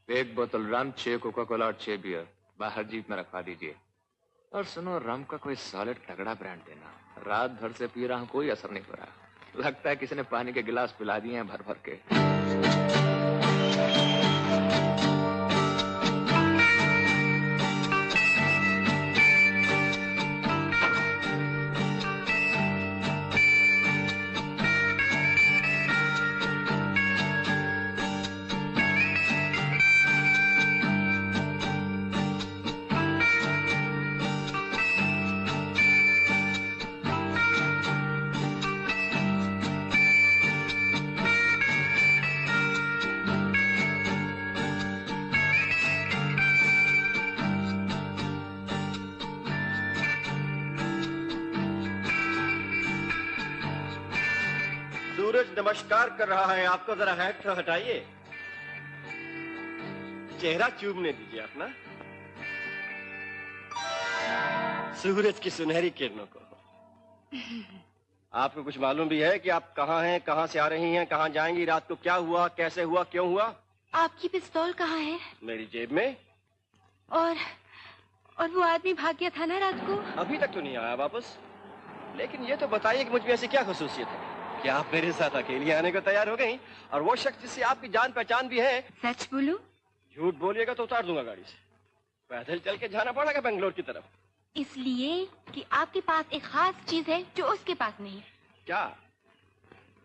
एक बोतल रम, 6 कोका कोला और 6 बियर बाहर जीप में रखवा दीजिए। और सुनो, रम का कोई सॉलिड तगड़ा ब्रांड देना। रात भर से पी रहा हूं, कोई असर नहीं हो रहा। लगता है किसी ने पानी के गिलास पिला दिए हैं भर भर के। सूरज नमस्कार कर रहा है आपको, जरा हैट तो हटाइए, चेहरा चूमने दीजिए अपना सूरज की सुनहरी किरणों को। आपको कुछ मालूम भी है कि आप कहाँ हैं, कहाँ से आ रही हैं, कहाँ जाएंगी, रात को क्या हुआ, कैसे हुआ, क्यों हुआ? आपकी पिस्तौल कहाँ है? मेरी जेब में। और वो आदमी भाग गया था ना रात को? अभी तक तो नहीं आया वापस। लेकिन ये तो बताइए कि मुझ में ऐसी क्या खुसूसियत है कि आप मेरे साथ अकेली आने को तैयार हो गई, और वो शख्स जिससे आपकी जान पहचान भी है? सच बोलूं? झूठ बोलिएगा तो उतार दूंगा गाड़ी से। पैदल चल के जाना पड़ेगा बेंगलोर की तरफ। इसलिए कि आपके पास एक खास चीज है जो उसके पास नहीं। क्या?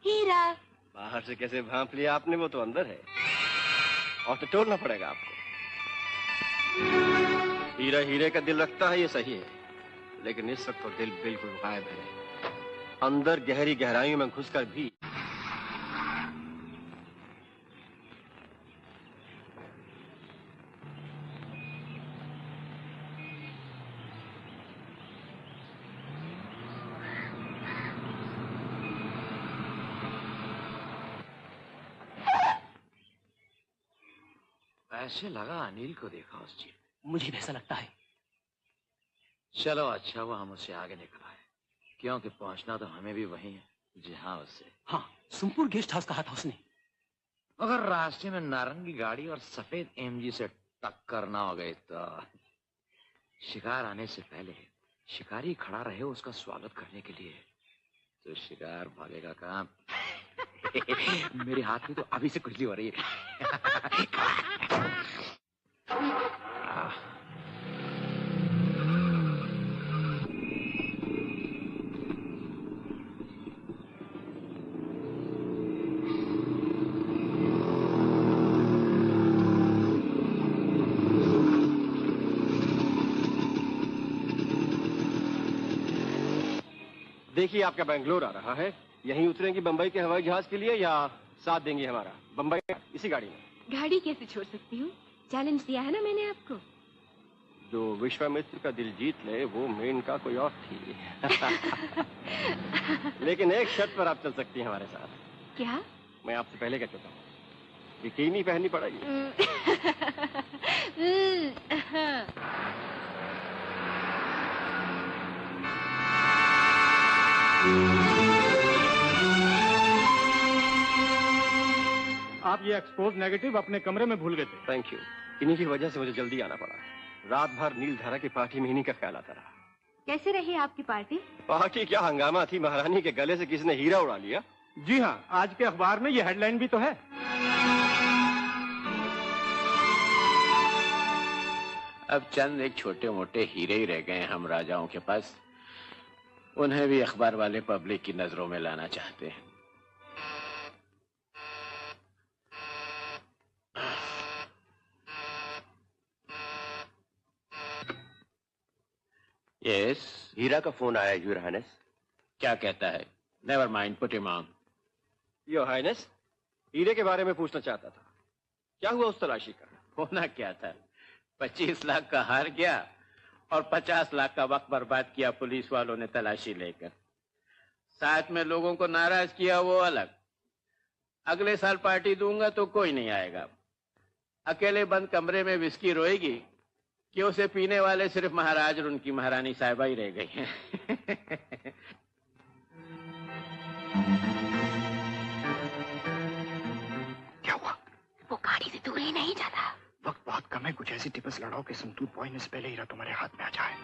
हीरा। बाहर से कैसे भांप लिया आपने, वो तो अंदर है, और तो तोड़ना पड़ेगा आपको। हीरा हीरे का दिल रखता है, ये सही है, लेकिन इस वक्त तो दिल बिल्कुल गायब है। अंदर गहरी गहराइयों में घुसकर भी ऐसे लगा अनिल को देखा उस जीप। मुझे भी ऐसा लगता है। चलो अच्छा हुआ हम उससे आगे निकल आए, क्योंकि पहुंचना तो हमें भी वही है जहां उससे। हाँ, सुमपुर गेस्ट हाउस कहा था उसने। अगर रास्ते में नारंगी गाड़ी और सफेद एमजी से टक्कर ना हो गई तो शिकार आने से पहले शिकारी खड़ा रहे उसका स्वागत करने के लिए, तो शिकार भागेगा कहाँ? मेरे हाथ में तो अभी से खुजली हो रही है। देखिए आपका बेंगलोर आ रहा है, यहीं उतरेंगी बंबई के हवाई जहाज के लिए, या साथ देंगी हमारा बंबई इसी गाड़ी में? गाड़ी कैसे छोड़ सकती हूँ? चैलेंज दिया है ना मैंने आपको। जो विश्वामित्र का दिल जीत ले वो मेनका कोई और थी। लेकिन एक शर्त पर आप चल सकती हैं हमारे साथ। क्या? मैं आपसे पहले कह चुका हूँ, बिकिनी पहननी पड़ेगी। आप ये एक्सपोज नेगेटिव अपने कमरे में भूल गए थे। Thank you. इन्हीं की वजह से मुझे जल्दी आना पड़ा। रात भर नीलधारा की पार्टी में इन्हीं का ख्याल आता रहा। कैसे रही आपकी पार्टी? पार्टी क्या हंगामा थी, महारानी के गले से किसी ने हीरा उड़ा लिया। जी हाँ, आज के अखबार में ये हेडलाइन भी तो है। अब चंद एक छोटे मोटे हीरे ही रह गए हम राजाओं के पास, उन्हें भी अखबार वाले पब्लिक की नजरों में लाना चाहते हैं। यस, हीरा का फोन आया यूर हाइनेस। क्या कहता है? Never mind, put him on. Your highness, हीरे के बारे में पूछना चाहता था, क्या हुआ उस तलाशी का? होना क्या था, 25 लाख का हार गया और 50 लाख का वक्त बर्बाद किया पुलिस वालों ने तलाशी लेकर। साथ में लोगों को नाराज किया वो अलग। अगले साल पार्टी दूंगा तो कोई नहीं आएगा। अकेले बंद कमरे में विस्की रोएगी कि उसे पीने वाले सिर्फ महाराज और उनकी महारानी साहिबा ही रह गई हैं। क्या हुआ? वो गाड़ी से दूर ही नहीं जाता। वक्त बहुत कम है, कुछ ऐसी टिप्स लड़ाओ कि संतूर बॉय ने से पहले हीरा तुम्हारे हाथ में आ जाए।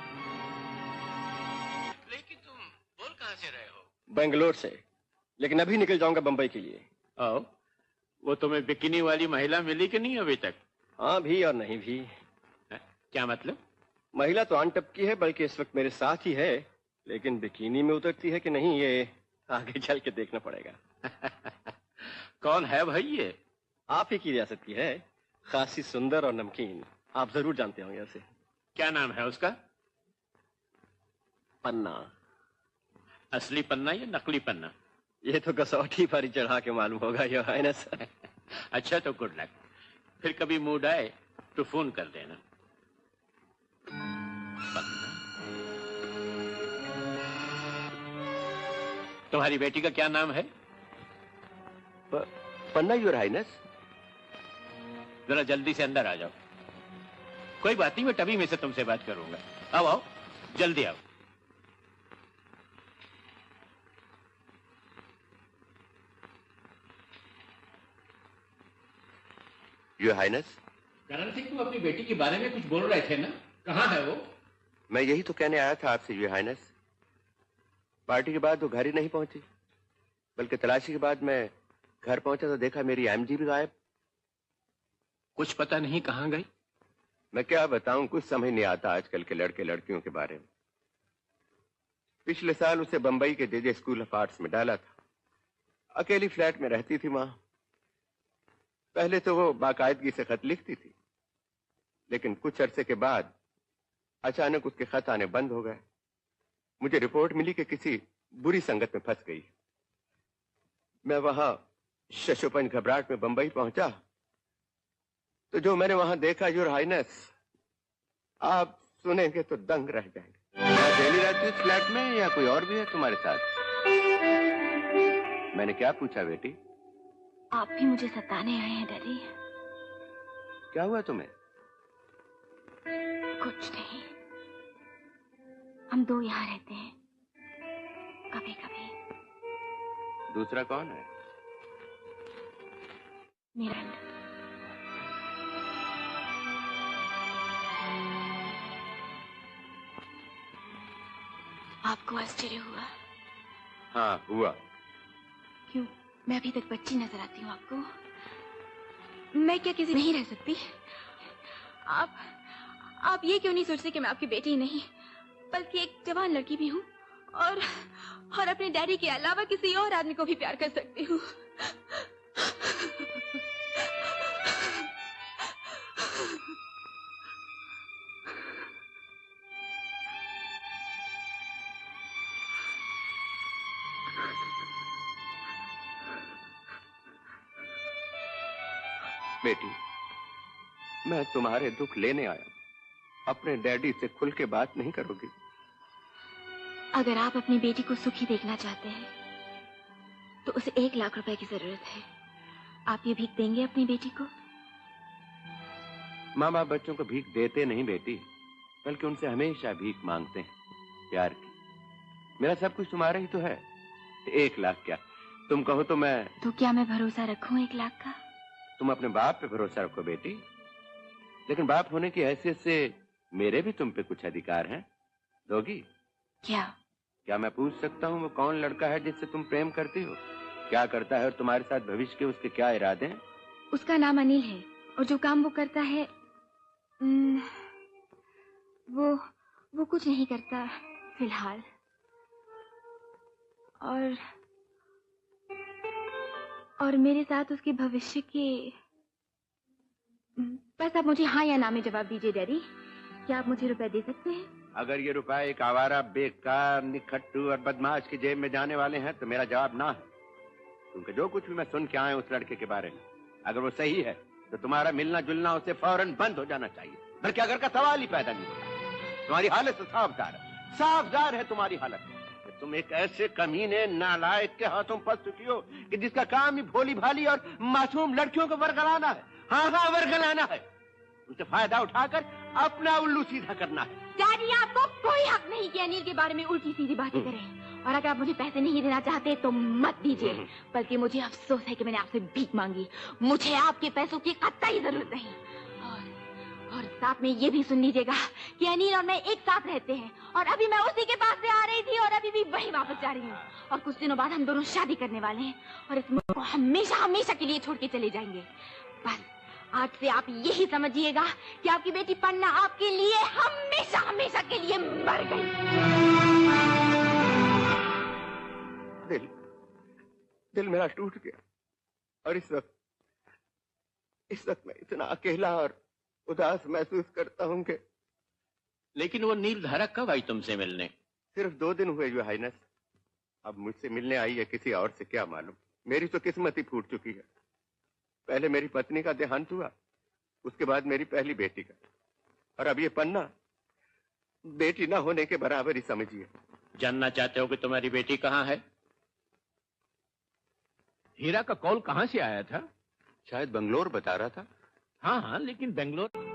लेकिन तुम बोल कहाँ से रहे हो? बेंगलोर से, लेकिन अभी निकल जाऊंगा बंबई के लिए। आओ, वो तुम्हें बिकिनी वाली महिला मिली कि नहीं अभी तक? हाँ भी और नहीं भी। क्या मतलब? महिला तो अनटपकी है, बल्कि इस वक्त मेरे साथ ही है, लेकिन बिकिनी में उतरती है कि नहीं ये आगे चल के देखना पड़ेगा। कौन है भाई ये? आप ही की रियासत की है, खासी सुंदर और नमकीन। आप जरूर जानते होंगे उसे। क्या नाम है उसका? पन्ना। असली पन्ना या नकली पन्ना? ये तो कसौटी पर ही चढ़ा के मालूम होगा योर हाइनेस। अच्छा तो गुड लक, फिर कभी मूड आए तो फोन कर देना। तुम्हारी बेटी का क्या नाम है? पन्ना, योर हाइनेस। जरा जल्दी से अंदर आ जाओ। कोई बात नहीं, मैं टबी में से तुमसे बात करूंगा। आओ आओ, जल्दी आओ। Your highness. करण सिंह, तुम अपनी बेटी के बारे में कुछ बोल रहे थे ना? कहाँ है वो? मैं यही तो कहने आया था आपसे योर हाइनेस। पार्टी के बाद वो घर ही नहीं पहुंची, बल्कि तलाशी के बाद मैं घर पहुंचा तो देखा मेरी एमजी भी गायब। कुछ पता नहीं कहाँ गई? मैं क्या बताऊं, कुछ समझ नहीं आता आजकल के लड़के लड़कियों के बारे में। पिछले साल उसे बंबई के जेजे स्कूल ऑफ आर्ट्स में डाला था। अकेली फ्लैट में रहती थी वहां। पहले तो वो बाकायदगी से खत लिखती थी, लेकिन कुछ अरसे के बाद अचानक उसके खत आने बंद हो गए। मुझे रिपोर्ट मिली कि किसी बुरी संगत में फंस गई। मैं वहां शशोपंज घबराहट में बंबई पहुंचा तो जो मैंने वहां देखा योर हाइनेस, आप सुनेंगे तो दंग रह जाएंगे। मैं अकेली रहती हूँ फ्लैट में या कोई और भी है तुम्हारे साथ? मैंने क्या पूछा बेटी? आप भी मुझे सताने आए हैं डैडी। क्या हुआ तुम्हें? कुछ नहीं, हम दो यहाँ रहते हैं। कभी कभी। दूसरा कौन है? मेरा। आपको आश्चर्य हुआ? हाँ हुआ। क्यों? मैं अभी तक बच्ची नजर आती हूँ आपको? मैं क्या किसी नहीं रह सकती? आप ये क्यों नहीं सोचते कि मैं आपकी बेटी नहीं बल्कि एक जवान लड़की भी हूँ और अपने डैडी के अलावा किसी और आदमी को भी प्यार कर सकती हूँ। बेटी, मैं तुम्हारे दुख लेने आया। अपने डैडी से खुल के बात नहीं करोगी? अगर आप अपनी बेटी को सुखी देखना चाहते हैं तो उसे 1 लाख रुपए की जरूरत है। आप ये भीख देंगे अपनी बेटी को? माँ बाप बच्चों को भीख देते नहीं बेटी, बल्कि उनसे हमेशा भीख मांगते हैं प्यार की। मेरा सब कुछ तुम्हारा ही तो है। 1 लाख क्या, तुम कहो तो मैं। तो क्या मैं भरोसा रखूं 1 लाख का? तुम अपने बाप पे भरोसा रखो बेटी, लेकिन बाप होने की हैसियत से मेरे भी तुम पे कुछ अधिकार हैं। दोगी? क्या मैं पूछ सकता हूँ वो कौन लड़का है जिससे तुम प्रेम करती हो? क्या करता है और तुम्हारे साथ भविष्य के उसके क्या इरादे हैं? उसका नाम अनिल है और जो काम वो करता है वो कुछ नहीं करता फिलहाल। और मेरे साथ उसके भविष्य के। बस आप मुझे हाँ या ना में जवाब दीजिए डैडी। क्या आप मुझे रुपए दे सकते हैं? अगर ये रुपए एक आवारा, बेकार, निखट्टू और बदमाश की जेब में जाने वाले हैं तो मेरा जवाब ना है। क्योंकि जो कुछ भी मैं सुन के आया उस लड़के के बारे में, अगर वो सही है तो तुम्हारा मिलना जुलना उससे फौरन बंद हो जाना चाहिए, बल्कि अगर का सवाल ही पैदा नहीं होता। तुम्हारी हालत तो साफदार है तुम्हारी हालत। तुम एक ऐसे कमीने नालायक के हाथों फंस चुकी हो कि जिसका काम ही भोली भाली और मासूम लड़कियों को वर्गलाना है। हाँ वर्गलाना है, उनसे फायदा उठाकर अपना उल्लू सीधा करना है। डैडी, आपको कोई हक नहीं कि अनिल के बारे में उल्टी सीधी बातें करें। और अगर आप मुझे पैसे नहीं देना चाहते तो मत दीजिए, बल्कि मुझे अफसोस है कि मैंने आपसे भीख मांगी। मुझे आपके पैसों की कतई जरूरत नहीं। और साथ में ये भी सुन लीजिएगा कि अनिल और मैं एक साथ रहते हैं और अभी मैं उसी के पास से आ रही थी और अभी भी वही वापस जा रही हूँ। और कुछ दिनों बाद हम दोनों शादी करने वाले हैं और इस मुल्क को हमेशा के लिए छोड़ के चले जाएंगे। बस आज से आप यही समझिएगा कि आपकी बेटी पन्ना आपके लिए हमेशा के लिए मर गई। दिल मेरा टूट गया और इस वक्त मैं इतना अकेला और उदास महसूस करता हूँ कि। लेकिन वो नीलधारा कब आई तुमसे मिलने? सिर्फ 2 दिन हुए योर हाइनेस। अब मुझसे मिलने आई है किसी और से क्या मालूम। मेरी तो किस्मत ही फूट चुकी है। पहले मेरी पत्नी का देहांत हुआ, उसके बाद मेरी पहली बेटी का, और अब ये पन्ना बेटी ना होने के बराबर ही समझिए। जानना चाहते हो कि तुम्हारी बेटी कहाँ है? हीरा का कॉल कहाँ से आया था? शायद बंगलोर बता रहा था। हाँ हाँ, लेकिन बेंगलोर।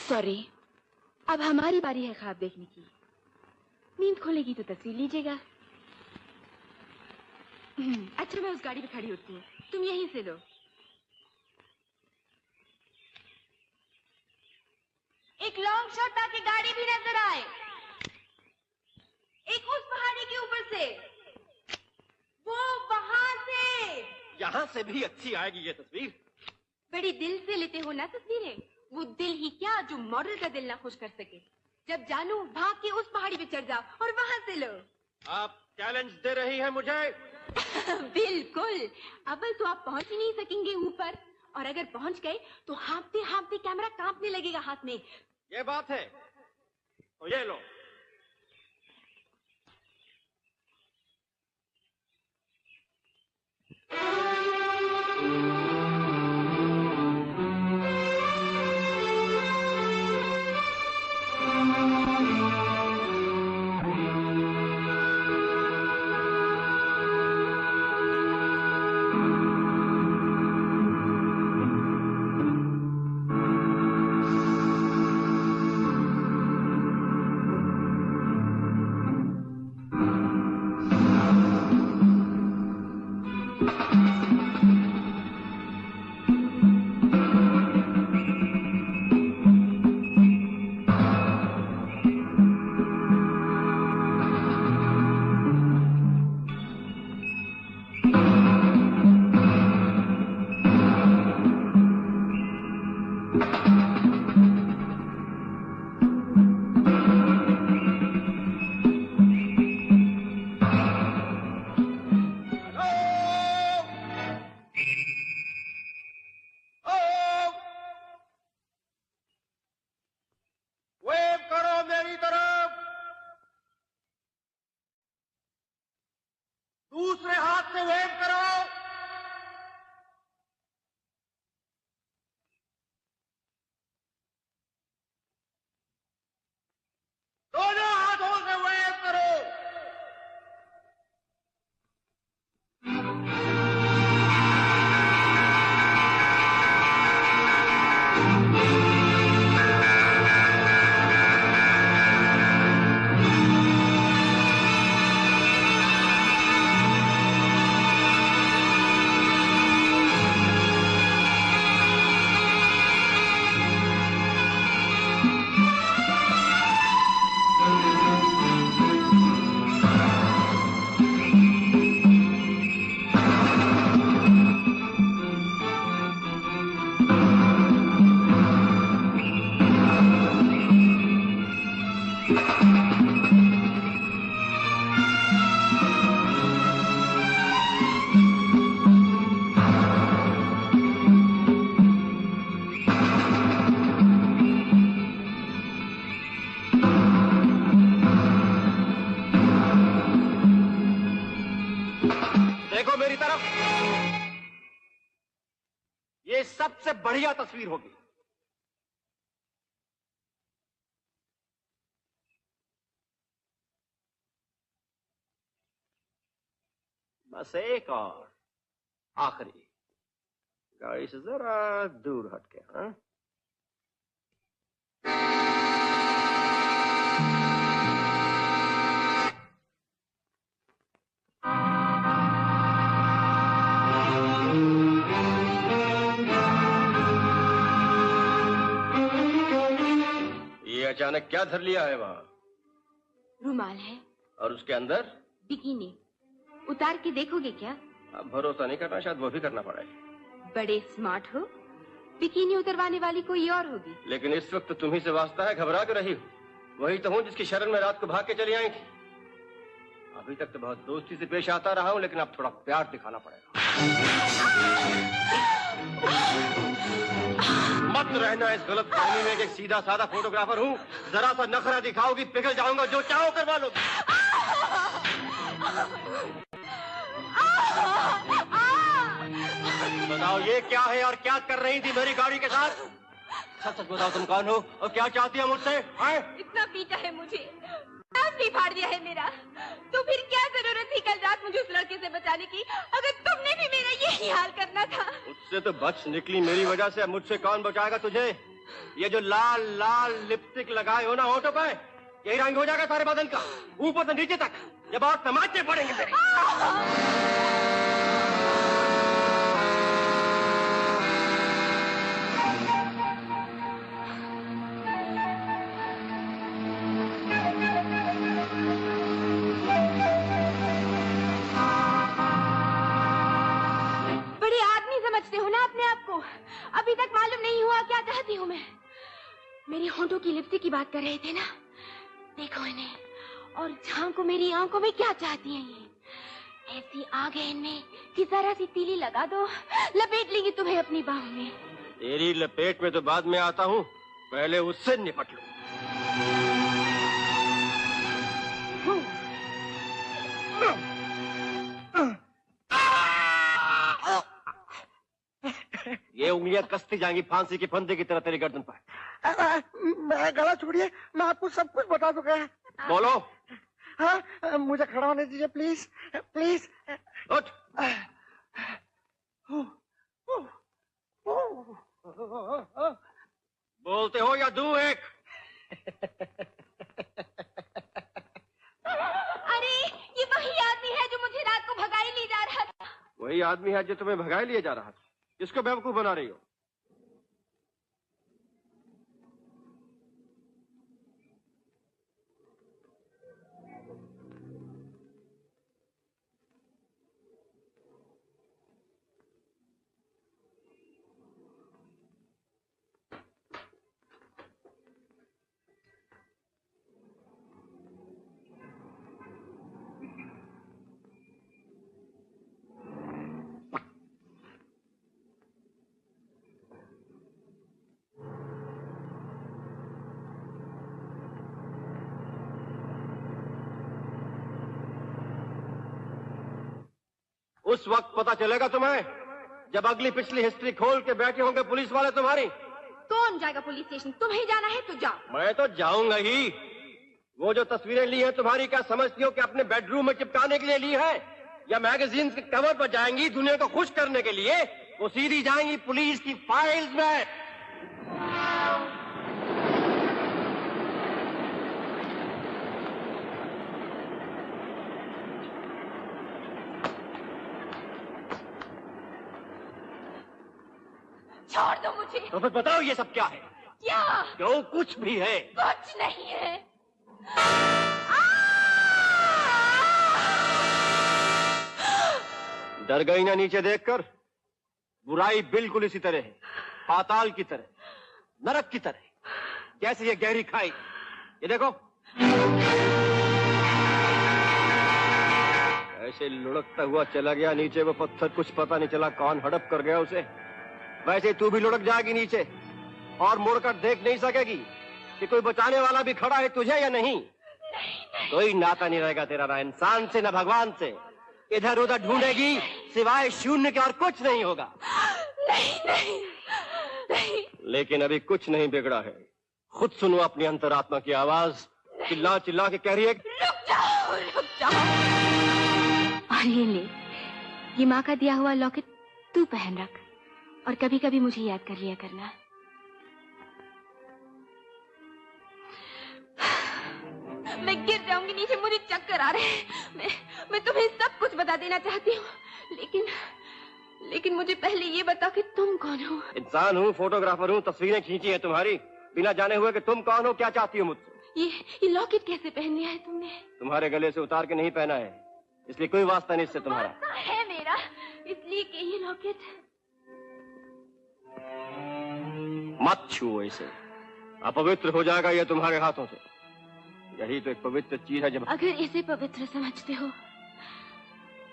सॉरी, अब हमारी बारी है ख्वाब देखने की। नींद खोलेगी तो तस्वीर लीजिएगा। अच्छा, मैं उस गाड़ी पे खड़ी होती हूँ, तुम यहीं से लो। एक लॉन्ग शॉट ताकि गाड़ी भी नजर आए। एक उस पहाड़ी के ऊपर से, वो वहां से। यहाँ से भी अच्छी आएगी ये तस्वीर। बड़ी दिल से लेते हो ना तस्वीरें। वो दिल ही क्या जो मॉडल का दिल ना खुश कर सके। जब जानू भाग के उस पहाड़ी पे चढ़ जाओ और वहां से लो। आप चैलेंज दे रही हैं मुझे? बिल्कुल। अव्वल तो आप पहुंच ही नहीं सकेंगे ऊपर, और अगर पहुंच गए तो हाँफते हाँफते कैमरा कांपने लगेगा हाथ में। ये बात है तो ये लो। दूसरे हाथ से वेव करो। दोनों हाथों से वेव करो। देखो मेरी तरफ, ये सबसे बढ़िया तस्वीर होगी। बस एक और आखिरी, गाड़ी से जरा दूर हटके। हाँ, ये अचानक क्या धर लिया है वहां? रुमाल है। और उसके अंदर बिकिनी। उतार के देखोगे क्या? अब भरोसा नहीं करना, शायद वो भी करना पड़ेगा। बड़े स्मार्ट हो। बिकिनी उतरवाने वाली कोई और होगी। लेकिन इस वक्त तुम्ही से वास्ता है, घबरा क्यों रही हो? वही तो हूँ जिसकी शरण में रात को भाग के चली आई थी। अभी तक तो बहुत दोस्ती से पेश आता रहा हूँ, लेकिन अब थोड़ा प्यार दिखाना पड़ेगा। मत मत रहना इस गलत फहमी में कि सीधा साधा फोटोग्राफर हूँ। जरा सा नखरा दिखाओगी पिघल जाऊंगा, जो चाहो करवा लो। बताओ ये क्या है और क्या कर रही थी मेरी गाड़ी के साथ? सच सच बताओ तुम कौन हो और क्या चाहती है मुझसे? इतना पीटा है मुझे, नाक भी फाड़ दिया है मेरा, तो फिर क्या जरूरत थी कल रात मुझे उस लड़के से बचाने की, अगर तुमने भी मेरा यही हाल करना था। उससे तो बच निकली मेरी वजह से, मुझसे कौन बचाएगा तुझे? ये जो लाल लाल लिपस्टिक लगाए हो ना होठों पे, यही रंग हो जाएगा सारे बदन का, ऊपर से नीचे तक, जब और तमाचे पड़ेंगे तेरे। अभी तक मालूम नहीं हुआ क्या चाहती हूँ मैं। मेरी होंठों की लिपस्टिक की बात कर रहे थे ना, देखो इन्हें और झांको मेरी आंखों में क्या चाहती हैं ये। ऐसी आग है इनमें कि जरा सी तीली लगा दो, लपेट लेंगी तुम्हें अपनी बाहों में। तेरी लपेट में तो बाद में आता हूँ, पहले उससे निपट लो। ये उंगलियां कसती जाएंगी फांसी के फंदे की तरह तेरी गर्दन पर। मैं गला छोड़िए, मैं आपको सब कुछ बता दूंगा। बोलो। हाँ, मुझे खड़ा होने दीजिए प्लीज प्लीज। उठ। बोलते हो या दूं एक? अरे ये वही आदमी है जो मुझे रात को भगाई ले जा रहा था। वही आदमी है जो तुम्हें भगाई लिए जा रहा था। इसको बेवकूफ बना रही हो। उस वक्त पता चलेगा तुम्हें जब अगली पिछली हिस्ट्री खोल के बैठे होंगे पुलिस वाले तुम्हारी। कौन जाएगा पुलिस स्टेशन? तुम्हें जाना है तो जाओ। मैं तो जाऊंगा ही। वो जो तस्वीरें ली हैं तुम्हारी, क्या समझती हो कि अपने बेडरूम में चिपकाने के लिए ली है या मैगजीन के कवर पर जाएंगी दुनिया को खुश करने के लिए? वो सीधी जाएंगी पुलिस की फाइल्स में। छोड़ दो मुझे। तो फिर बताओ ये सब क्या है? क्या? जो कुछ भी है। कुछ नहीं है। डर गई ना नीचे देखकर? बुराई बिल्कुल इसी तरह है, पाताल की तरह, नरक की तरह, जैसे ये गहरी खाई। ये देखो ऐसे लुढ़कता हुआ चला गया नीचे वो पत्थर, कुछ पता नहीं चला कौन हड़प कर गया उसे। वैसे तू भी लुढ़क जाएगी नीचे और मुड़कर देख नहीं सकेगी कि कोई बचाने वाला भी खड़ा है तुझे या नहीं। कोई नाता नहीं रहेगा तेरा, ना इंसान से ना भगवान से। इधर उधर ढूंढेगी, सिवाय शून्य के और कुछ नहीं होगा। नहीं, नहीं, नहीं। लेकिन अभी कुछ नहीं बिगड़ा है। खुद सुनो अपनी अंतरात्मा की आवाज, चिल्ला चिल्ला के कह रही है रुक जाओ, रुक जाओ। और ये ले, ये माँ का दिया हुआ लॉकेट तू पहन रख और कभी कभी मुझे याद कर लिया करना। मैं गिर जाऊंगी नीचे, मुझे चक्कर आ रहे हैं। मैं तुम्हें सब कुछ बता देना चाहती हूँ, लेकिन मुझे पहले ये बताओ कि तुम कौन हो? इंसान हूँ, फोटोग्राफर हूँ, तस्वीरें खींची है तुम्हारी बिना जाने हुए कि तुम कौन हो, क्या चाहती हो मुझसे। ये लॉकेट कैसे पहन लिया है तुमने? तुम्हारे गले से उतार के नहीं पहना है, इसलिए कोई वास्ता नहीं इससे तुम्हारा। वास्ता है मेरा, इसलिए कि ये लॉकेट। मत छुओ इसे, अपवित्र हो जाएगा ये तुम्हारे हाथों से। यही तो एक पवित्र चीज है। जब अगर इसे पवित्र समझते हो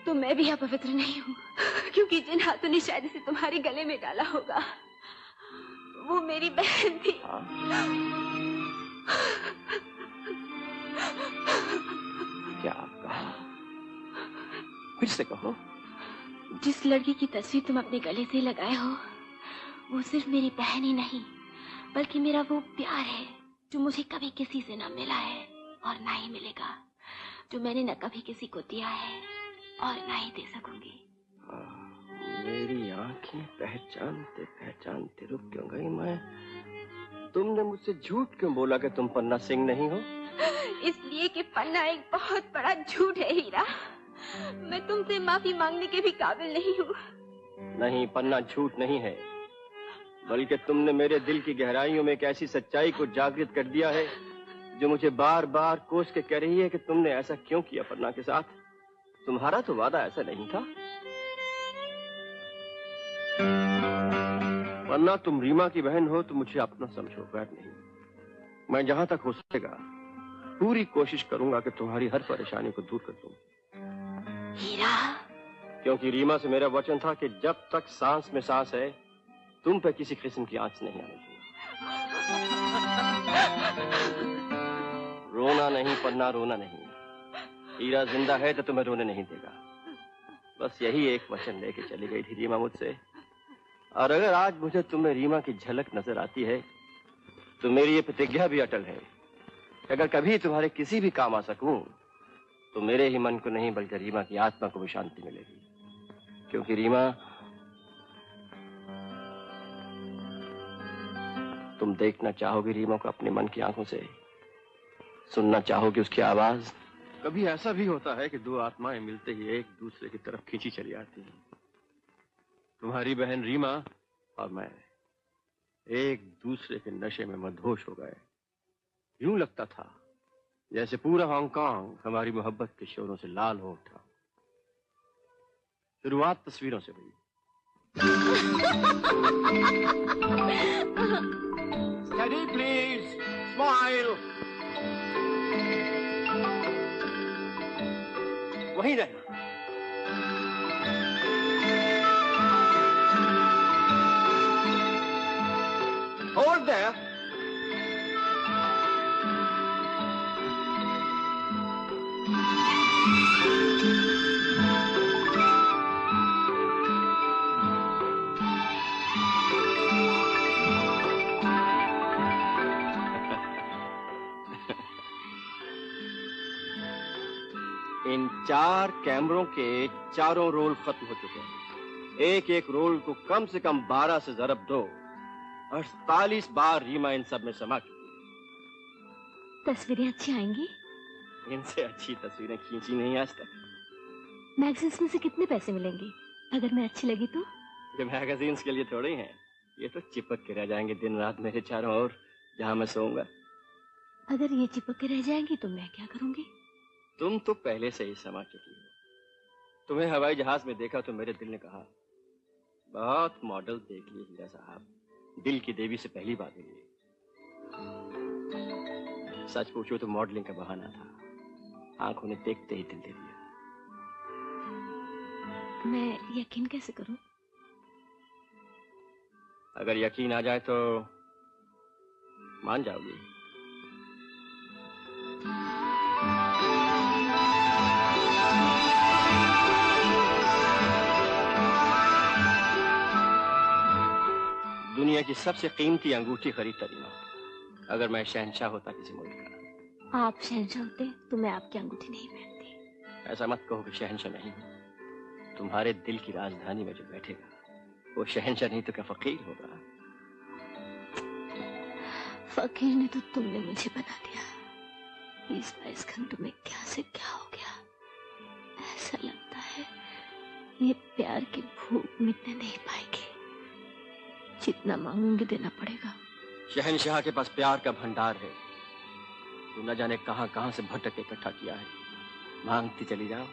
तो मैं भी अपवित्र नहीं हूँ, क्योंकि जिन हाथों ने शायद इसे तुम्हारे गले में डाला होगा वो मेरी बहन थी। क्या कहा? फिर से कहो। जिस लड़की की तस्वीर तुम अपने गले से लगाए हो, वो सिर्फ मेरी बहन ही नहीं, बल्कि मेरा वो प्यार है जो मुझे कभी किसी से न मिला है और ना ही मिलेगा, जो मैंने न कभी किसी को दिया है और ना ही दे सकूंगी। मेरी आंखें पहचानते पहचानते रुक क्यों गई मैं? तुमने मुझसे झूठ क्यों बोला कि तुम पन्ना सिंह नहीं हो? इसलिए कि पन्ना एक बहुत बड़ा झूठ है हीरा। मैं तुमसे माफी मांगने के भी काबिल नहीं हूँ। नहीं, पन्ना झूठ नहीं है, बल्कि तुमने मेरे दिल की गहराइयों में एक ऐसी सच्चाई को जागृत कर दिया है जो मुझे बार बार कोस के कह रही है कि तुमने ऐसा क्यों किया पन्ना के साथ। तुम्हारा तो वादा ऐसा नहीं था। पन्ना, तुम रीमा की बहन हो तो मुझे अपना समझो, बैठ नहीं। मैं जहां तक हो सकेगा पूरी कोशिश करूंगा कि तुम्हारी हर परेशानी को दूर कर दूं। हीरा, क्योंकि रीमा से मेरा वचन था कि जब तक सांस में सांस है तुम पे किसी किस्म की आंच नहीं आने दूंगा। रोना नहीं पन्ना, रोना नहीं। हीरा जिंदा है तो तुम्हें रोने नहीं देगा। बस यही एक वचन लेके चली गई थी रीमा मुझसे, और अगर आज मुझे तुम्हें रीमा की झलक नजर आती है तो मेरी ये प्रतिज्ञा भी अटल है कि अगर कभी तुम्हारे किसी भी काम आ सकूं तो मेरे ही मन को नहीं बल्कि रीमा की आत्मा को भी शांति मिलेगी। क्योंकि रीमा, तुम देखना चाहोगी रीमा को अपने मन की आंखों से, सुनना चाहोगी उसकी आवाज। कभी ऐसा भी होता है कि दो आत्माएं मिलते ही एक दूसरे की तरफ खींची चली आती हैं। तुम्हारी बहन रीमा और मैं एक दूसरे के नशे में मदहोश हो गए। यूं लगता था जैसे पूरा हांगकांग हमारी मोहब्बत के शोरों से लाल हो उठा। शुरुआत तस्वीरों से हुई। Steady, please. Smile. वहीं रहना। Hold there. इन 4 कैमरों के चारों रोल खत्म हो चुके हैं। एक एक रोल को कम से कम 12 से ज़रब 2, 48 बार रीमा इन सब में समा चुकी है। तस्वीरें अच्छी आएंगी? इनसे अच्छी तस्वीरें खींची नहीं आज तक। मैगजीन्स में से कितने पैसे मिलेंगे अगर मैं अच्छी लगी तो? ये मैगजीन्स के लिए थोड़े हैं, ये तो चिपक के रह जाएंगे दिन रात मेरे चारों ओर, जहां मैं सोऊंगा। अगर ये चिपक के रह जाएंगी तो मैं क्या करूंगी? तुम तो पहले से ही समा चुकी हो। तुम्हें हवाई जहाज में देखा तो मेरे दिल ने कहा, बहुत मॉडल देख लिए हीरा साहब, दिल की देवी से पहली बार मिली। सच पूछो तो मॉडलिंग का बहाना था, आंखों ने देखते ही दिल दे दिया। मैं यकीन कैसे करूं? अगर यकीन आ जाए तो मान जाओगी। दुनिया की सबसे कीमती अंगूठी खरीदता रीमा, अगर मैं शहंशाह होता किसी मुल्क का। आप शहंशाह होते तो मैं आपकी अंगूठी नहीं पहनती। ऐसा मत कहो कि शहंशाह नहीं, तुम्हारे दिल की राजधानी में जो बैठेगा वो शहंशाह नहीं तो क्या फकीर होगा। फकीर ने तो तुमने मुझे बना दिया। 20-22 घंटों में क्या से क्या हो गया। ऐसा लगता है ये प्यार की भूख मिटने नहीं पाएगी, जितना मांगूंगी देना पड़ेगा। शहंशाह के पास प्यार का भंडार है, तू न जाने कहां कहां से भटक के इकट्ठा किया है। मांगती चली जाओ,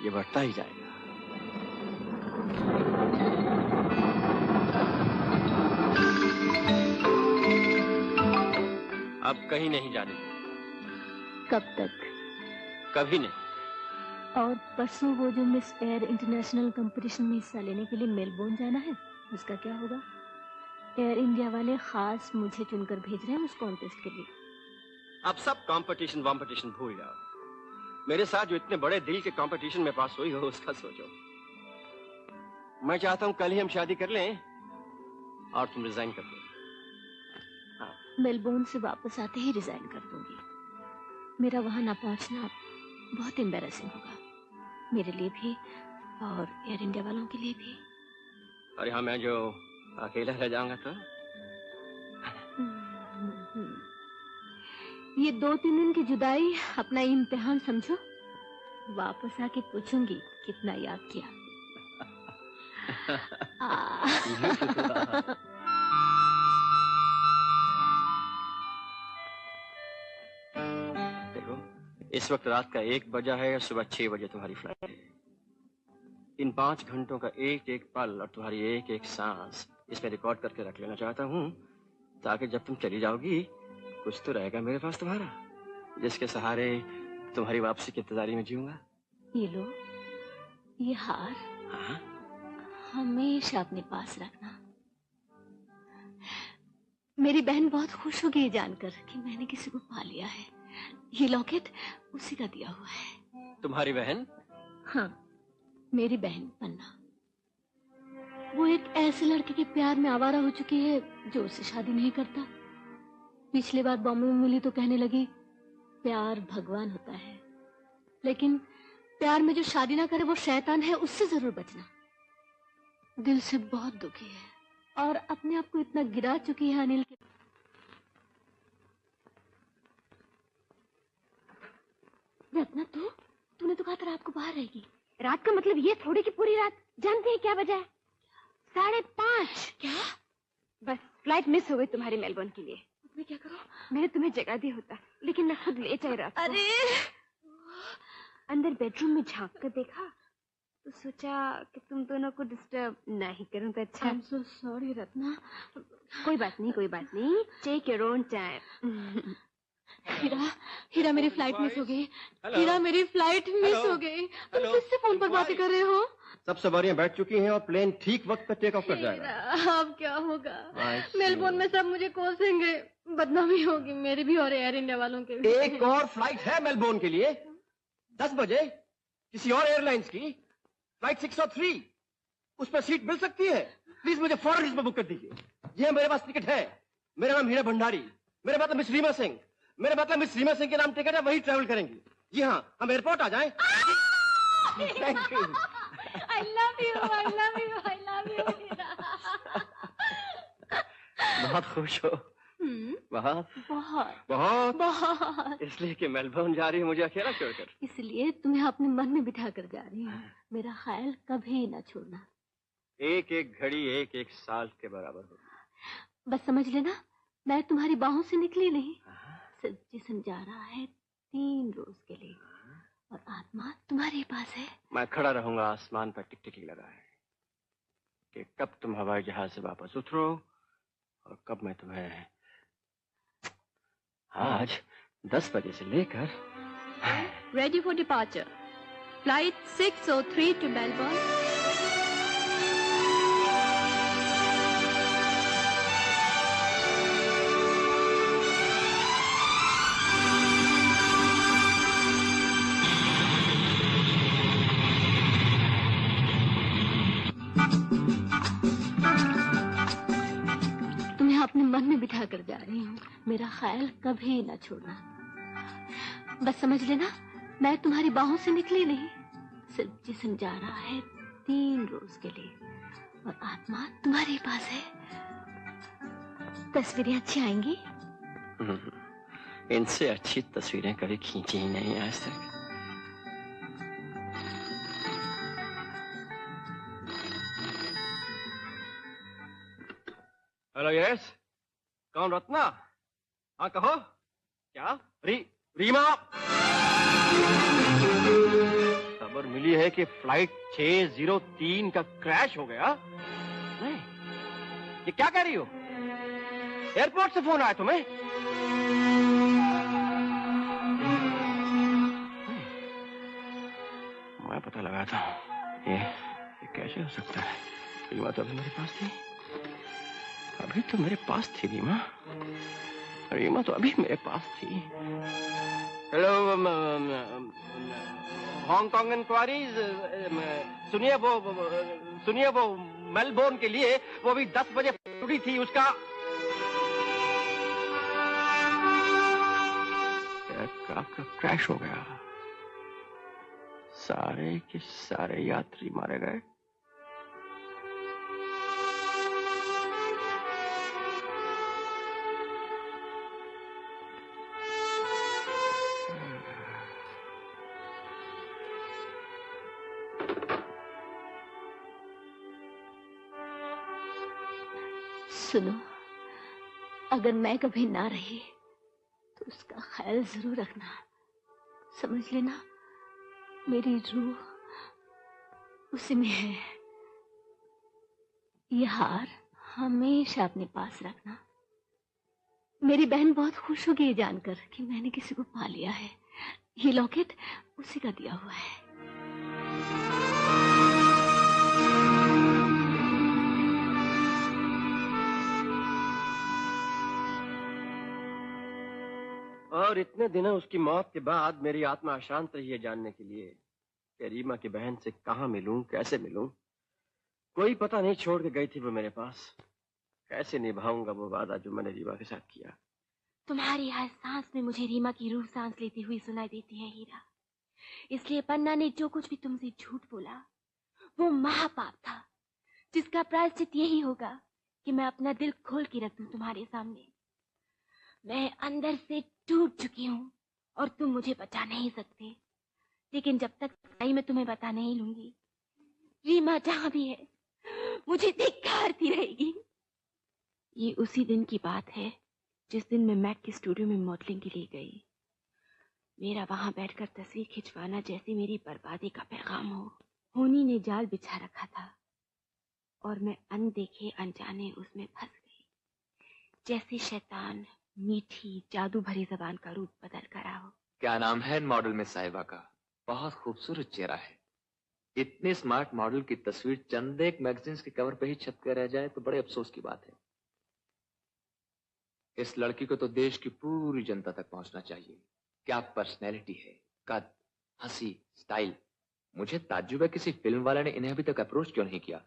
ये बढ़ता ही जाएगा। अब कहीं नहीं जाने। कब तक? कभी नहीं। और परसों वो जो मिस एयर इंटरनेशनल कंपटीशन में हिस्सा लेने के लिए मेलबोर्न जाना है, उसका क्या होगा? एयर इंडिया वाले खास मुझे चुनकर भेज रहे हैं उस कॉन्टेस्ट के लिए। अब सब कंपटीशन वॉम्पिटिशन भूल जाओ। मेरे साथ जो इतने बड़े दिल के कंपटीशन में पास हुई हो उसका सोचो। मैं चाहता हूं कल ही हम शादी कर लें और तुम रिजाइन कर दो। मेलबोर्न से वापस आते ही रिजाइन कर दूंगी। मेरा वहां ना पहुंचना बहुत एम्बैरेसिंग होगा, मेरे लिए भी और एयर इंडिया वालों के लिए भी। और यहाँ मैं जो अकेला रह जाऊंगा तो? ये 2-3 दिन की जुदाई अपना इम्तिहान समझो। वापस आके पूछूंगी कितना याद किया। देखो, इस वक्त रात का 1 बजा है और सुबह 6 बजे तुम्हारी फ्लाइट है। इन 5 घंटों का एक एक पल और तुम्हारी एक एक सांस इसमें रिकॉर्ड करके रख लेना चाहता हूँ, ताकि जब तुम चली जाओगी कुछ तो रहेगा मेरे पास तुम्हारा, जिसके सहारे तुम्हारी वापसी की इंतजारी में जीऊंगा। ये लो, ये हार हमेशा अपने पास रखना। मेरी बहन बहुत खुश होगी ये जानकर कि मैंने किसी को पा लिया है। ये लॉकेट उसी का दिया हुआ है। तुम्हारी बहन? हाँ, मेरी बहन पन्ना। वो एक ऐसे लड़के के प्यार में आवारा हो चुकी है जो उससे शादी नहीं करता। पिछली बार बॉम्बे में मिली तो कहने लगी प्यार भगवान होता है, लेकिन प्यार में जो शादी ना करे वो शैतान है, उससे जरूर बचना। दिल से बहुत दुखी है और अपने आप को इतना गिरा चुकी है अनिल के। रत्ना, तूने तो कहा था रात को बाहर रहेगी। रात का मतलब ये थोड़ी कि पूरी रात। जानते हैं क्या वजह है? 5:30। क्या? बस फ्लाइट मिस हो गई तुम्हारी मेलबोर्न के लिए। मैं क्या करूं? मैंने तुम्हें जगा दिया होता, लेकिन मैं खुद ले जाए रात को। अरे अंदर बेडरूम में झांक कर देखा तो सोचा कि तुम दोनों को डिस्टर्ब नहीं करूं तो अच्छा। I'm so sorry Ratna. कोई बात नहीं। Take your own time. Heera मेरी फ्लाइट मिस हो गई। हीरा मेरी फ्लाइट मिस हो गई। तुम किससे फोन पर बातें कर रहे हो? सब सवारियां बैठ चुकी हैं और प्लेन ठीक वक्त पर टेक ऑफ कर जाएगा। अब क्या होगा? मेलबोर्न में सब मुझे कोसेंगे, बदनामी होगी मेरी भी और एयर इंडिया वालों के भी। एक और फ्लाइट है मेलबोर्न के लिए 10 बजे किसी और एयरलाइंस की, फ्लाइट 603। उस पर सीट मिल सकती है? प्लीज मुझे फौरन इसमें बुक कर दीजिए। ये मेरे पास टिकट है। मेरा नाम हीरा भंडारी, मेरा मतलब मिस रीमा सिंह। मेरे मतलब मिस रीमा सिंह के नाम टिकट है, वही ट्रैवल करेंगी। जी हाँ, हम एयरपोर्ट आ जाएं। Thank you. I love you, I love you, I love you, बहुत खुश हो? बहुत बहुत बहुत बहुत। इसलिए कि मेलबोर्न जा रही है मुझे अकेला छोड़कर। इसलिए तुम्हें अपने मन में बिठा कर जा रही हूँ। मेरा ख्याल कभी न छोड़ना। एक एक घड़ी एक एक साल के बराबर होगी। बस समझ लेना, मैं तुम्हारी बाहों से निकली नहीं। सिर्फ जिस्म जा रहा है 3 रोज के लिए और आत्मा तुम्हारे पास है। मैं खड़ा रहूंगा आसमान पर टिकटिकी लगाए कि कब तुम हवाई जहाज से वापस उतरो और कब मैं तुम्हें आज 10 बजे से लेकर। Ready for departure. Flight 603 to Melbourne. तुम्हें अपने मन में बिठा कर जा रही हूँ। मेरा ख्याल कभी न छोड़ना। बस समझ लेना, मैं तुम्हारी बाहों से निकली नहीं। सिर्फ जिस्म जा रहा है 3 रोज के लिए और आत्मा तुम्हारे पास है। तस्वीरें अच्छी आएंगी? इनसे अच्छी तस्वीरें कभी खींची ही नहीं आज तक। हेलो, यस, कौन? रत्ना? हाँ कहो। क्या? रीमा? खबर मिली है कि फ्लाइट 603 का क्रैश हो गया। नहीं, ये क्या कह रही हो? एयरपोर्ट से फोन आया तुम्हें? मैं पता लगा था। ये कैसे हो सकता है? रीमा तो अभी मेरे पास थी, अब अभी तो मेरे पास थी रीमा। रीमा तो अभी मेरे पास थी। Hello, Hong Kong inquiries. सुनिए वो मेलबोर्न के लिए वो भी 10 बजे उड़ी थी उसका। एयरक्राफ्ट का क्रैश हो गया, सारे के सारे यात्री मारे गए। सुनो, अगर मैं कभी ना रही तो उसका ख्याल जरूर रखना। समझ लेना, मेरी रूह उसी में है। ये हार हमेशा अपने पास रखना। मेरी बहन बहुत खुश होगी ये जानकर कि मैंने किसी को पा लिया है। ये लॉकेट उसी का दिया हुआ है। और इतने दिनों उसकी मौत के बाद मेरी आत्मा अशांत रही है जानने के लिए कि रीमा की बहन से कहाँ मिलूं, कैसे मिलूं। कोई पता नहीं छोड़ के गई थी वो मेरे पास। कैसे निभाऊंगा वो वादा जो मैंने रीमा के साथ किया। तुम्हारी हर सांस में मुझे रीमा की रूह सांस लेती हुई सुनाई देती है हीरा। इसलिए पन्ना ने जो कुछ भी तुमसे झूठ बोला वो महापाप था, जिसका प्रायश्चित यही होगा कि मैं अपना दिल खोल के रख दूं तुम्हारे सामने। मैं अंदर से टूट चुकी हूँ और तुम मुझे बचा नहीं सकते। लेकिन जब तक सच्चाई मैं तुम्हें बता नहीं लूंगी, रीमा जहां भी है मुझे धिक्कारती रहेगी। ये उसी दिन की बात है जिस दिन मैं मैक के स्टूडियो में मॉडलिंग के लिए गई। मेरा वहां बैठकर तस्वीर खिंचवाना जैसे मेरी बर्बादी का पैगाम हो। होनी ने जाल बिछा रखा था और मैं अनदेखे अनजाने उसमें फंस गई। जैसे शैतान मीठी जादू भरी जबान का रूप बदल कर आओ। क्या नाम है मॉडल में साहिबा का? बहुत खूबसूरत चेहरा है। इतने स्मार्ट मॉडल की तस्वीर चंद एक मैगजीन्स के कवर पे ही छप कर रह जाए तो बड़े अफसोस की बात है। इस लड़की को तो देश की पूरी जनता तक पहुंचना चाहिए। क्या पर्सनैलिटी है, कद, हंसी, स्टाइल। मुझे ताज्जुब है किसी फिल्म वाले ने इन्हें अभी तक अप्रोच क्यों नहीं किया।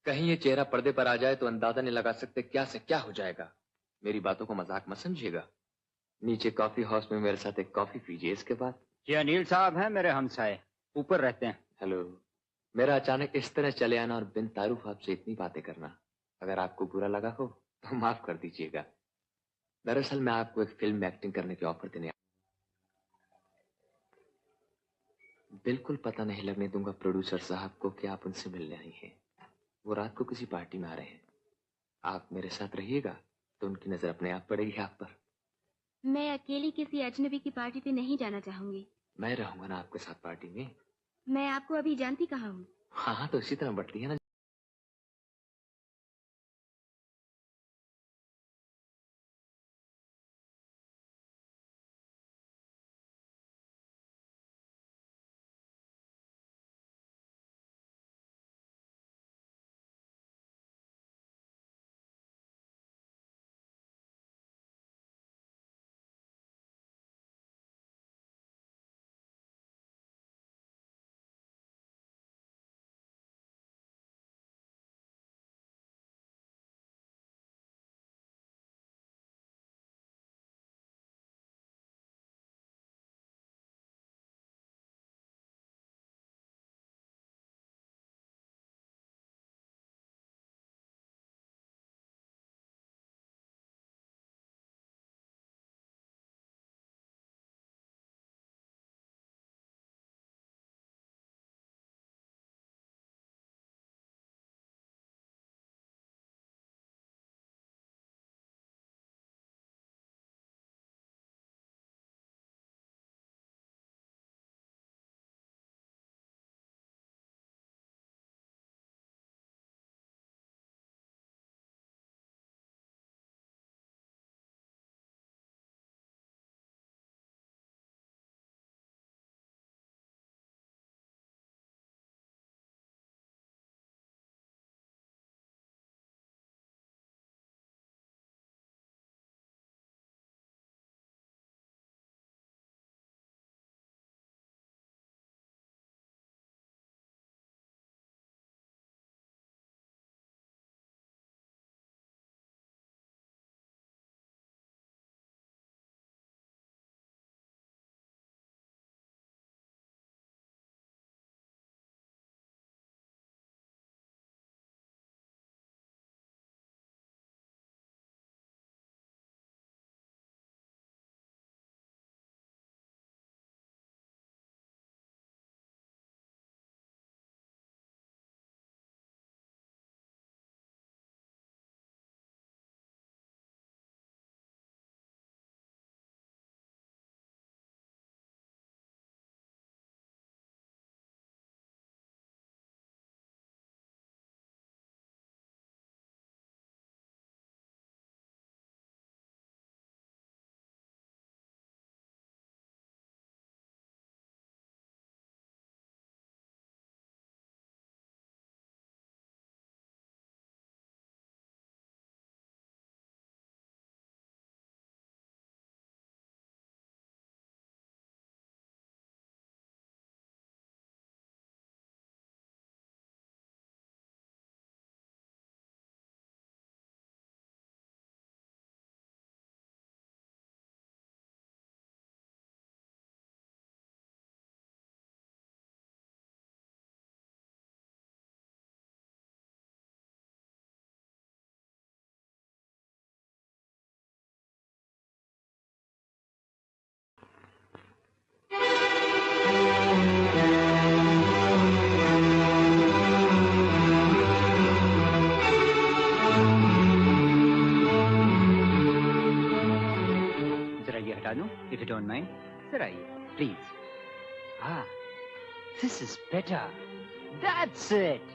कहीं ये चेहरा पर्दे पर आ जाए तो अंदाजा नहीं लगा सकते क्या से क्या हो जाएगा। मेरी बातों को मजाक मत समझिएगा। नीचे कॉफी हाउस में मेरे साथ एक कॉफी पीजिए इसके बाद। ये अनिल साहब हैं मेरे हमसाए, ऊपर रहते हैं। हेलो। मेरा अचानक इस तरह चले आना और बिन तारुफ आपसे इतनी बातें करना, अगर आपको बुरा लगा हो तो माफ कर दीजिएगा। दरअसल मैं आपको एक फिल्म में एक्टिंग करने की ऑफर देने बिल्कुल पता नहीं लगने दूंगा प्रोड्यूसर साहब को कि आप उनसे मिलने आई हैं। वो रात को किसी पार्टी में आ रहे हैं। आप मेरे साथ रहिएगा तो उनकी नजर अपने आप पड़ेगी आप पर। मैं अकेली किसी अजनबी की पार्टी पे नहीं जाना चाहूंगी। मैं रहूंगा ना आपके साथ पार्टी में। मैं आपको अभी जानती कहाँ हूँ। हाँ तो इसी तरह बढ़ती है ना। No if you don't mind. Sir आइए प्लीज। हाँ, this is better, that's it.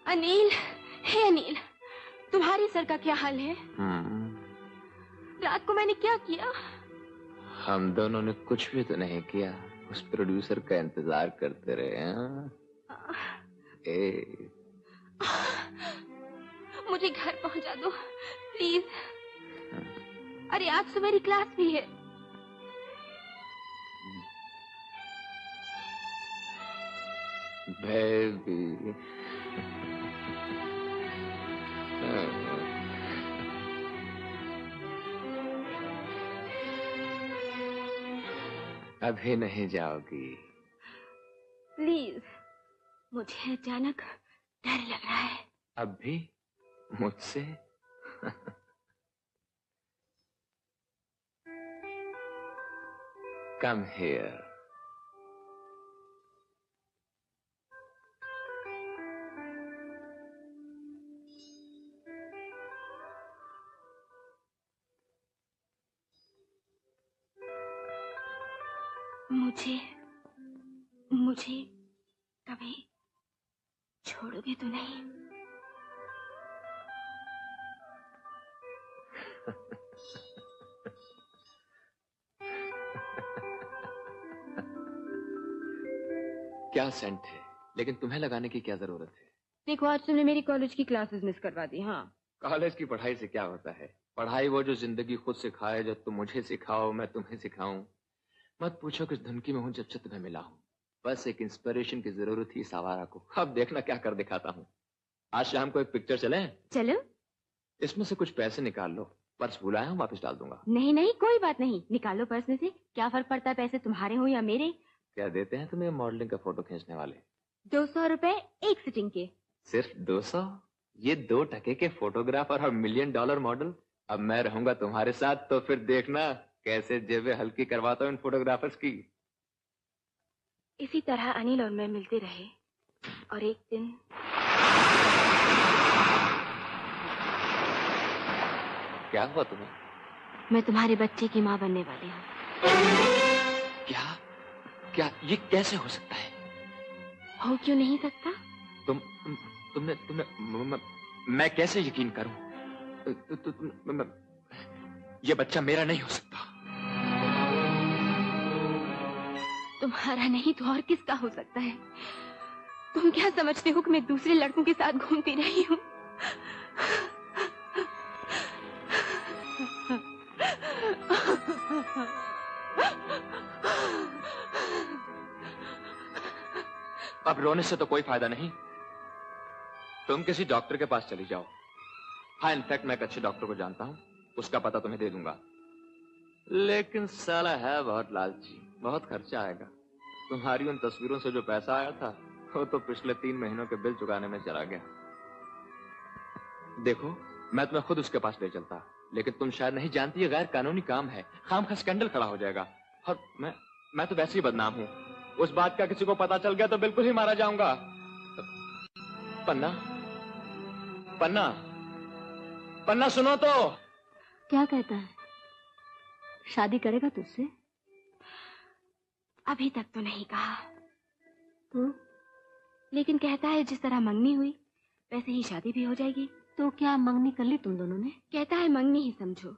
Anil, hey Anil, तुम्हारे सर का क्या हाल है? रात को मैंने क्या किया? हम दोनों ने कुछ भी तो नहीं किया, उस प्रोड्यूसर का इंतजार करते रहे हैं। मुझे घर पहुंचा दो प्लीज। अरे आज तो मेरी क्लास भी है। बेबी, अभी नहीं जाओगी? प्लीज, मुझे अचानक डर लग रहा है। अब भी मुझसे? Come here. मुझे कभी छोड़ोगे तो नहीं? क्या सेंट है, लेकिन तुम्हें लगाने की क्या जरूरत है? देखो, आज तुमने मेरी कॉलेज की क्लासेस मिस करवा दी। हाँ, कॉलेज की पढ़ाई से क्या होता है? पढ़ाई वो जो जिंदगी खुद सिखाए, जो तुम मुझे सिखाओ मैं तुम्हें सिखाऊं। मत पूछो किस धुनकी में हूँ जब से तुम्हें मिला हूँ। बस एक इंस्पिरेशन की जरूरत थी इस आवारा को। अब देखना क्या कर दिखाता हूँ। आज शाम को एक पिक्चर चले? चलो। इसमें से कुछ पैसे निकाल लो, पर्स भुलाया हूँ वापस डाल दूंगा। नहीं नहीं, कोई बात नहीं, निकालो पर्स में से। क्या फर्क पड़ता है पैसे तुम्हारे हो या मेरे? क्या देते हैं तुम्हें मॉडलिंग का फोटो खींचने वाले? 200 रुपए एक सिटिंग के। सिर्फ 200? ये 2 टके के फोटोग्राफर और $1 मिलियन मॉडल। अब मैं रहूंगा तुम्हारे साथ तो फिर देखना कैसे जेबें हल्की करवाता हूँ इन फोटोग्राफर्स की। इसी तरह अनिल और मैं मिलते रहे और एक दिन क्या हुआ तुम्हें? मैं तुम्हारे बच्चे की माँ बनने वाली हूँ। क्या क्या ये कैसे हो सकता है? हो क्यों नहीं सकता? तुमने मैं कैसे यकीन करूं? ये बच्चा मेरा नहीं हो सकता। तुम्हारा नहीं तो और किसका हो सकता है? तुम क्या समझते हो कि मैं दूसरे लड़कों के साथ घूमती रही हूँ? अब रोने से तो कोई फायदा नहीं। तुम किसी डॉक्टर के पास चली जाओ। हाँ, इनफैक्ट मैं एक अच्छे डॉक्टर को जानता हूँ, उसका पता तुम्हें दे दूंगा। लेकिन साला है बहुत लालची, बहुत खर्चा आएगा। तुम्हारी उन तस्वीरों से जो पैसा आया था वो तो पिछले 3 महीनों के बिल चुकाने में चला गया। देखो, मैं तुम्हें खुद उसके पास ले चलता, लेकिन तुम शायद नहीं जानती ये गैर कानूनी काम है। खामखा स्कैंडल खड़ा हो जाएगा और मैं तो वैसे ही बदनाम हूँ। उस बात का किसी को पता चल गया तो बिल्कुल ही मारा जाऊंगा। पन्ना, पन्ना, पन्ना सुनो तो। क्या कहता है? शादी करेगा तुझसे? अभी तक तो नहीं कहा। तो? लेकिन कहता है जिस तरह मंगनी हुई वैसे ही शादी भी हो जाएगी। तो क्या मंगनी कर ली तुम दोनों ने? कहता है मंगनी ही समझो।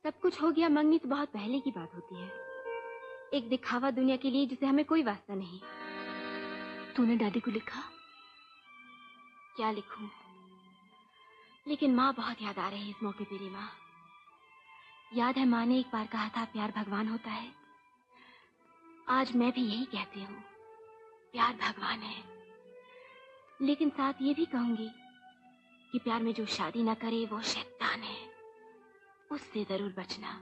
सब कुछ हो गया, मंगनी तो बहुत पहले की बात होती है। एक दिखावा दुनिया के लिए जिसे हमें कोई वास्ता नहीं। तूने डैडी को लिखा? क्या लिखूं? लेकिन माँ बहुत याद आ रही है इस मौके तेरी माँ। याद है माँ ने एक बार कहा था प्यार भगवान होता है। आज मैं भी यही कहती हूँ, प्यार भगवान है। लेकिन साथ ये भी कहूंगी कि प्यार में जो शादी ना करे वो शैतान है, उससे जरूर बचना।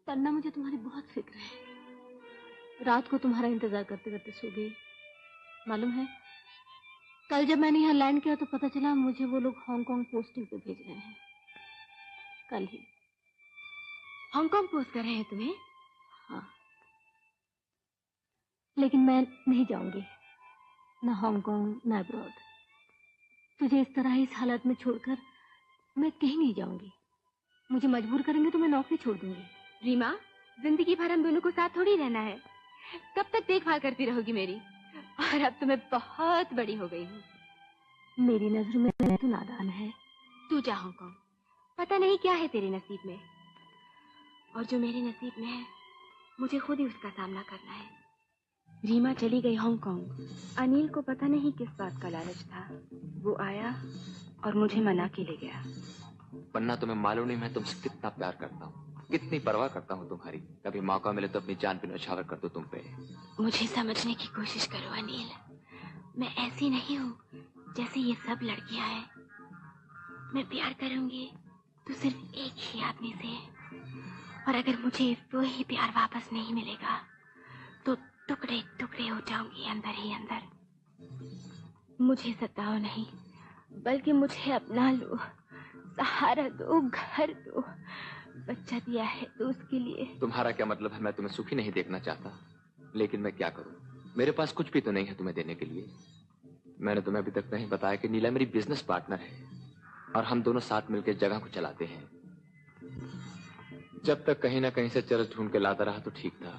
तन्ना, मुझे तुम्हारी बहुत फिक्र है। रात को तुम्हारा इंतजार करते करते सो गई। मालूम है, कल जब मैंने यहाँ लैंड किया तो पता चला मुझे वो लोग हांगकांग पोस्टिंग पे भेज रहे हैं। कल ही। हांगकांग पोस्ट कर रहे हैं तुम्हें? हाँ, लेकिन मैं नहीं जाऊंगी, ना हांगकांग ना अब्रॉड। तुझे इस तरह इस हालत में छोड़कर मैं कहीं नहीं जाऊंगी। मुझे मजबूर करेंगे तो मैं नौकरी छोड़ दूंगी। रीमा, जिंदगी भर हम दोनों को साथ थोड़ी रहना है। कब तक देखभाल करती रहोगी मेरी? और अब तो मैं बहुत बड़ी हो गई हूँ। मेरी नजर में तू नादान है। तू जा हांगकांग, पता नहीं क्या है तेरे नसीब में, और जो मेरे नसीब में है मुझे खुद ही उसका सामना करना है। रीमा चली गई हांगकांग। अनिल को पता नहीं किस बात का लालच था, वो आया और मुझे मना के ले गया। पन्ना, तुम्हें मालूम नहीं मैं तुमसे कितना प्यार करता हूँ, कितनी परवाह करता हूँ तुम्हारी। कभी मौका मिले तो अपनी जान पे न्यौछावर कर दो तुम पे। मुझे समझने की कोशिश करो अनिल, मैं ऐसी नहीं हूँ जैसे ये सब लड़कियां हैं। मैं प्यार करूंगी तो सिर्फ एक ही आदमी से, और अगर मुझे वो ही प्यार वापस नहीं मिलेगा तो टुकड़े टुकड़े हो जाऊंगी अंदर ही अंदर। मुझे सताओ नहीं, बल्कि मुझे अपना लो, सहारा दो, घर दो। बच्चा दिया है तो उसके लिए। तुम्हारा क्या मतलब है? मैं तुम्हें सुखी नहीं देखना चाहता, लेकिन मैं क्या करूं? मेरे पास कुछ भी तो नहीं है तुम्हें देने के लिए। मैंने तुम्हें अभी तक नहीं बताया कि नीला मेरी बिजनेस पार्टनर है और हम दोनों साथ मिलकर जगह को चलाते हैं। जब तक कहीं ना कहीं से चरस ढूंढ के लाता रहा तो ठीक था,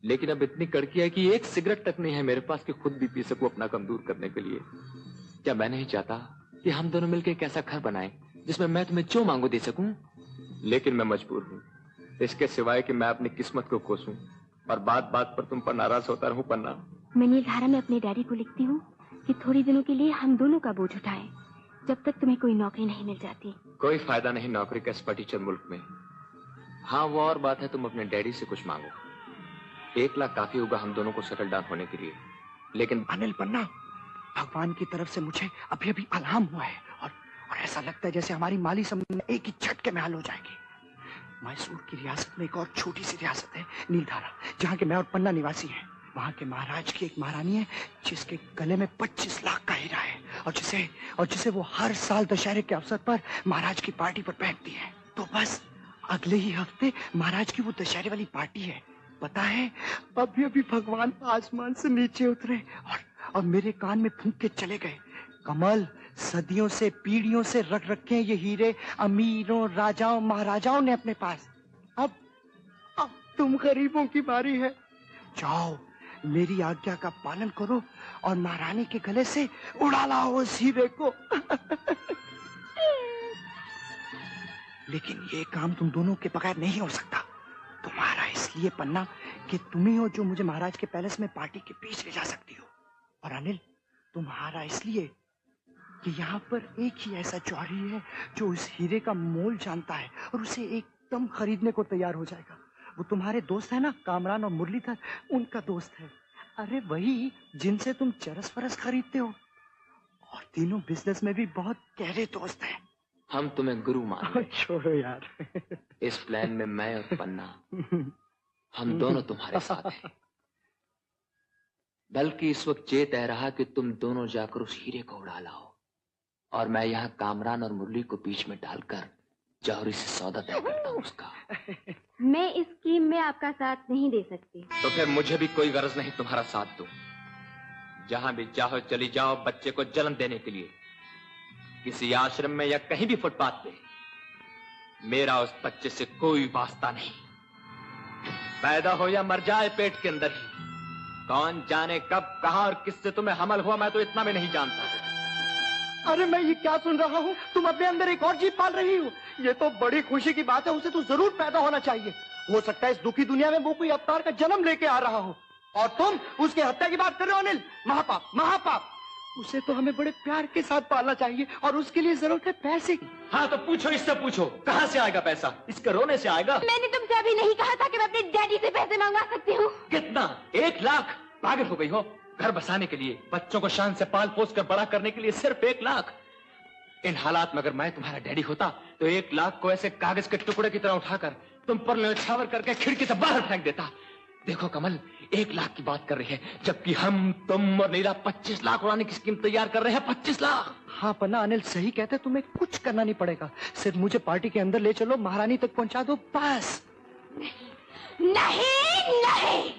लेकिन अब इतनी कड़की है कि एक सिगरेट तक नहीं है मेरे पास कि खुद भी पी सकूं अपना गम दूर करने के लिए। क्या मैं नहीं चाहता कि हम दोनों मिलकर एक ऐसा घर बनाएं जिसमें मैं तुम्हें जो मांगू दे सकूं? लेकिन मैं मजबूर हूं, इसके सिवाय कि मैं अपनी किस्मत को कोसूं और बात बात पर तुम पर नाराज होता रहूं। पन्ना, मैं नीलधारा में अपने डैडी को लिखती हूँ कि थोड़ी दिनों के लिए हम दोनों का बोझ उठाएं, जब तक तुम्हें कोई नौकरी नहीं मिल जाती। कोई फायदा नहीं नौकरी का इस फटीचर मुल्क में। हाँ, वो और बात है तुम अपने डैडी से कुछ मांगो। 1 लाख काफी होगा हम दोनों को सेटल डाउन होने के लिए। लेकिन अनिल पन्ना, भगवान की तरफ से मुझे अभी अभी अल्हाम हुआ है और ऐसा लगता है जैसे हमारी माली समूह एक ही झटके में हल हो जाएगी। मैसूर की रियासत में एक और छोटी सी रियासत है नीलधारा, जहाँ के मैं और पन्ना निवासी हैं। वहाँ के महाराज की एक महारानी है जिसके गले में 25 लाख का हीरा है और जिसे वो हर साल दशहरे के अवसर पर महाराज की पार्टी पर पहनती है। तो बस अगले ही हफ्ते महाराज की वो दशहरे वाली पार्टी है। पता है, अभी अभी भगवान आसमान से नीचे उतरे और मेरे कान में फूंक के चले गए। कमल, सदियों से पीढ़ियों से रख रखे हैं ये हीरे अमीरों, राजाओं, महाराजाओं ने अपने पास। अब तुम गरीबों की बारी है। जाओ, मेरी आज्ञा का पालन करो और महारानी के गले से उड़ा लाओ उस हीरे को। लेकिन ये काम तुम दोनों के बगैर नहीं हो सकता। तुम्हारा इसलिए पन्ना कि तुम ही हो जो मुझे महाराज के पैलेस में पार्टी के बीच ले जा सकती हो, और अनिल तुम्हारा इसलिए कि यहाँ पर एक ही ऐसा जौहरी है जो उस हीरे का मोल जानता है और उसे एकदम खरीदने को तैयार हो जाएगा। वो तुम्हारे दोस्त है ना, कामरान और मुरलीधर, उनका दोस्त है। अरे वही जिनसे तुम चरस फरस खरीदते हो, और तीनों बिजनेस में भी बहुत गहरे दोस्त हैं। हम तुम्हें गुरु मानते हैं। छोड़ो यार। इस प्लान में मैं और पन्ना, हम दोनों तुम्हारे साथ हैं। बल्कि इस वक्त ये तय रहा कि तुम दोनों जाकर उस हीरे को उड़ा लाओ और मैं यहाँ कामरान और मुरली को बीच में डालकर जौहरी से सौदा तय करता हूँ उसका। मैं इस स्कीम में आपका साथ नहीं दे सकती। तो फिर मुझे भी कोई गरज नहीं तुम्हारा साथ दो। जहां भी चाहो चली जाओ बच्चे को जन्म देने के लिए, किसी आश्रम में या कहीं भी फुटपाथ पे। मेरा उस बच्चे से कोई वास्ता नहीं। पैदा हो या मर जाए पेट के अंदर ही, कौन जाने कब, कहां और किससे तुम्हें हमल हुआ, मैं तो इतना भी नहीं जानता। अरे मैं ये क्या सुन रहा हूँ? तुम अपने अंदर एक और जीव पाल रही हो। ये तो बड़ी खुशी की बात है। उसे तो जरूर पैदा होना चाहिए। हो सकता है इस दुखी दुनिया में वो कोई अवतार का जन्म लेके आ रहा हो, और तुम उसके हत्या की बात कर रहे हो। अनिल, महापाप, महापाप। उसे तो हमें बड़े प्यार के साथ पालना चाहिए और उसके लिए जरूरत है पैसे की। हाँ तो पूछो, इससे पूछो कहाँ से आएगा पैसा? इसके रोने से आएगा? मैंने तुमसे अभी नहीं कहा था कि मैं अपने डैडी से पैसे मंगवा सकती हूँ? कितना? 1 लाख? पागल हो गई हो? घर बसाने के लिए, बच्चों को शान से पाल पोस कर बड़ा करने के लिए सिर्फ 1 लाख? इन हालात में अगर मैं तुम्हारा डैडी होता तो 1 लाख को ऐसे कागज के टुकड़े की तरह उठाकर तुम पर न्यौछावर करके खिड़की से बाहर फेंक देता। देखो कमल, 1 लाख की बात कर रही है, जबकि हम, तुम और नीला 25 लाख उड़ाने की स्कीम तैयार कर रहे हैं। 25 लाख। हाँ पन्ना, अनिल सही कहते, तुम्हें कुछ करना नहीं पड़ेगा। सिर्फ मुझे पार्टी के अंदर ले चलो, महारानी तक पहुंचा दो, बस। नहीं नहीं।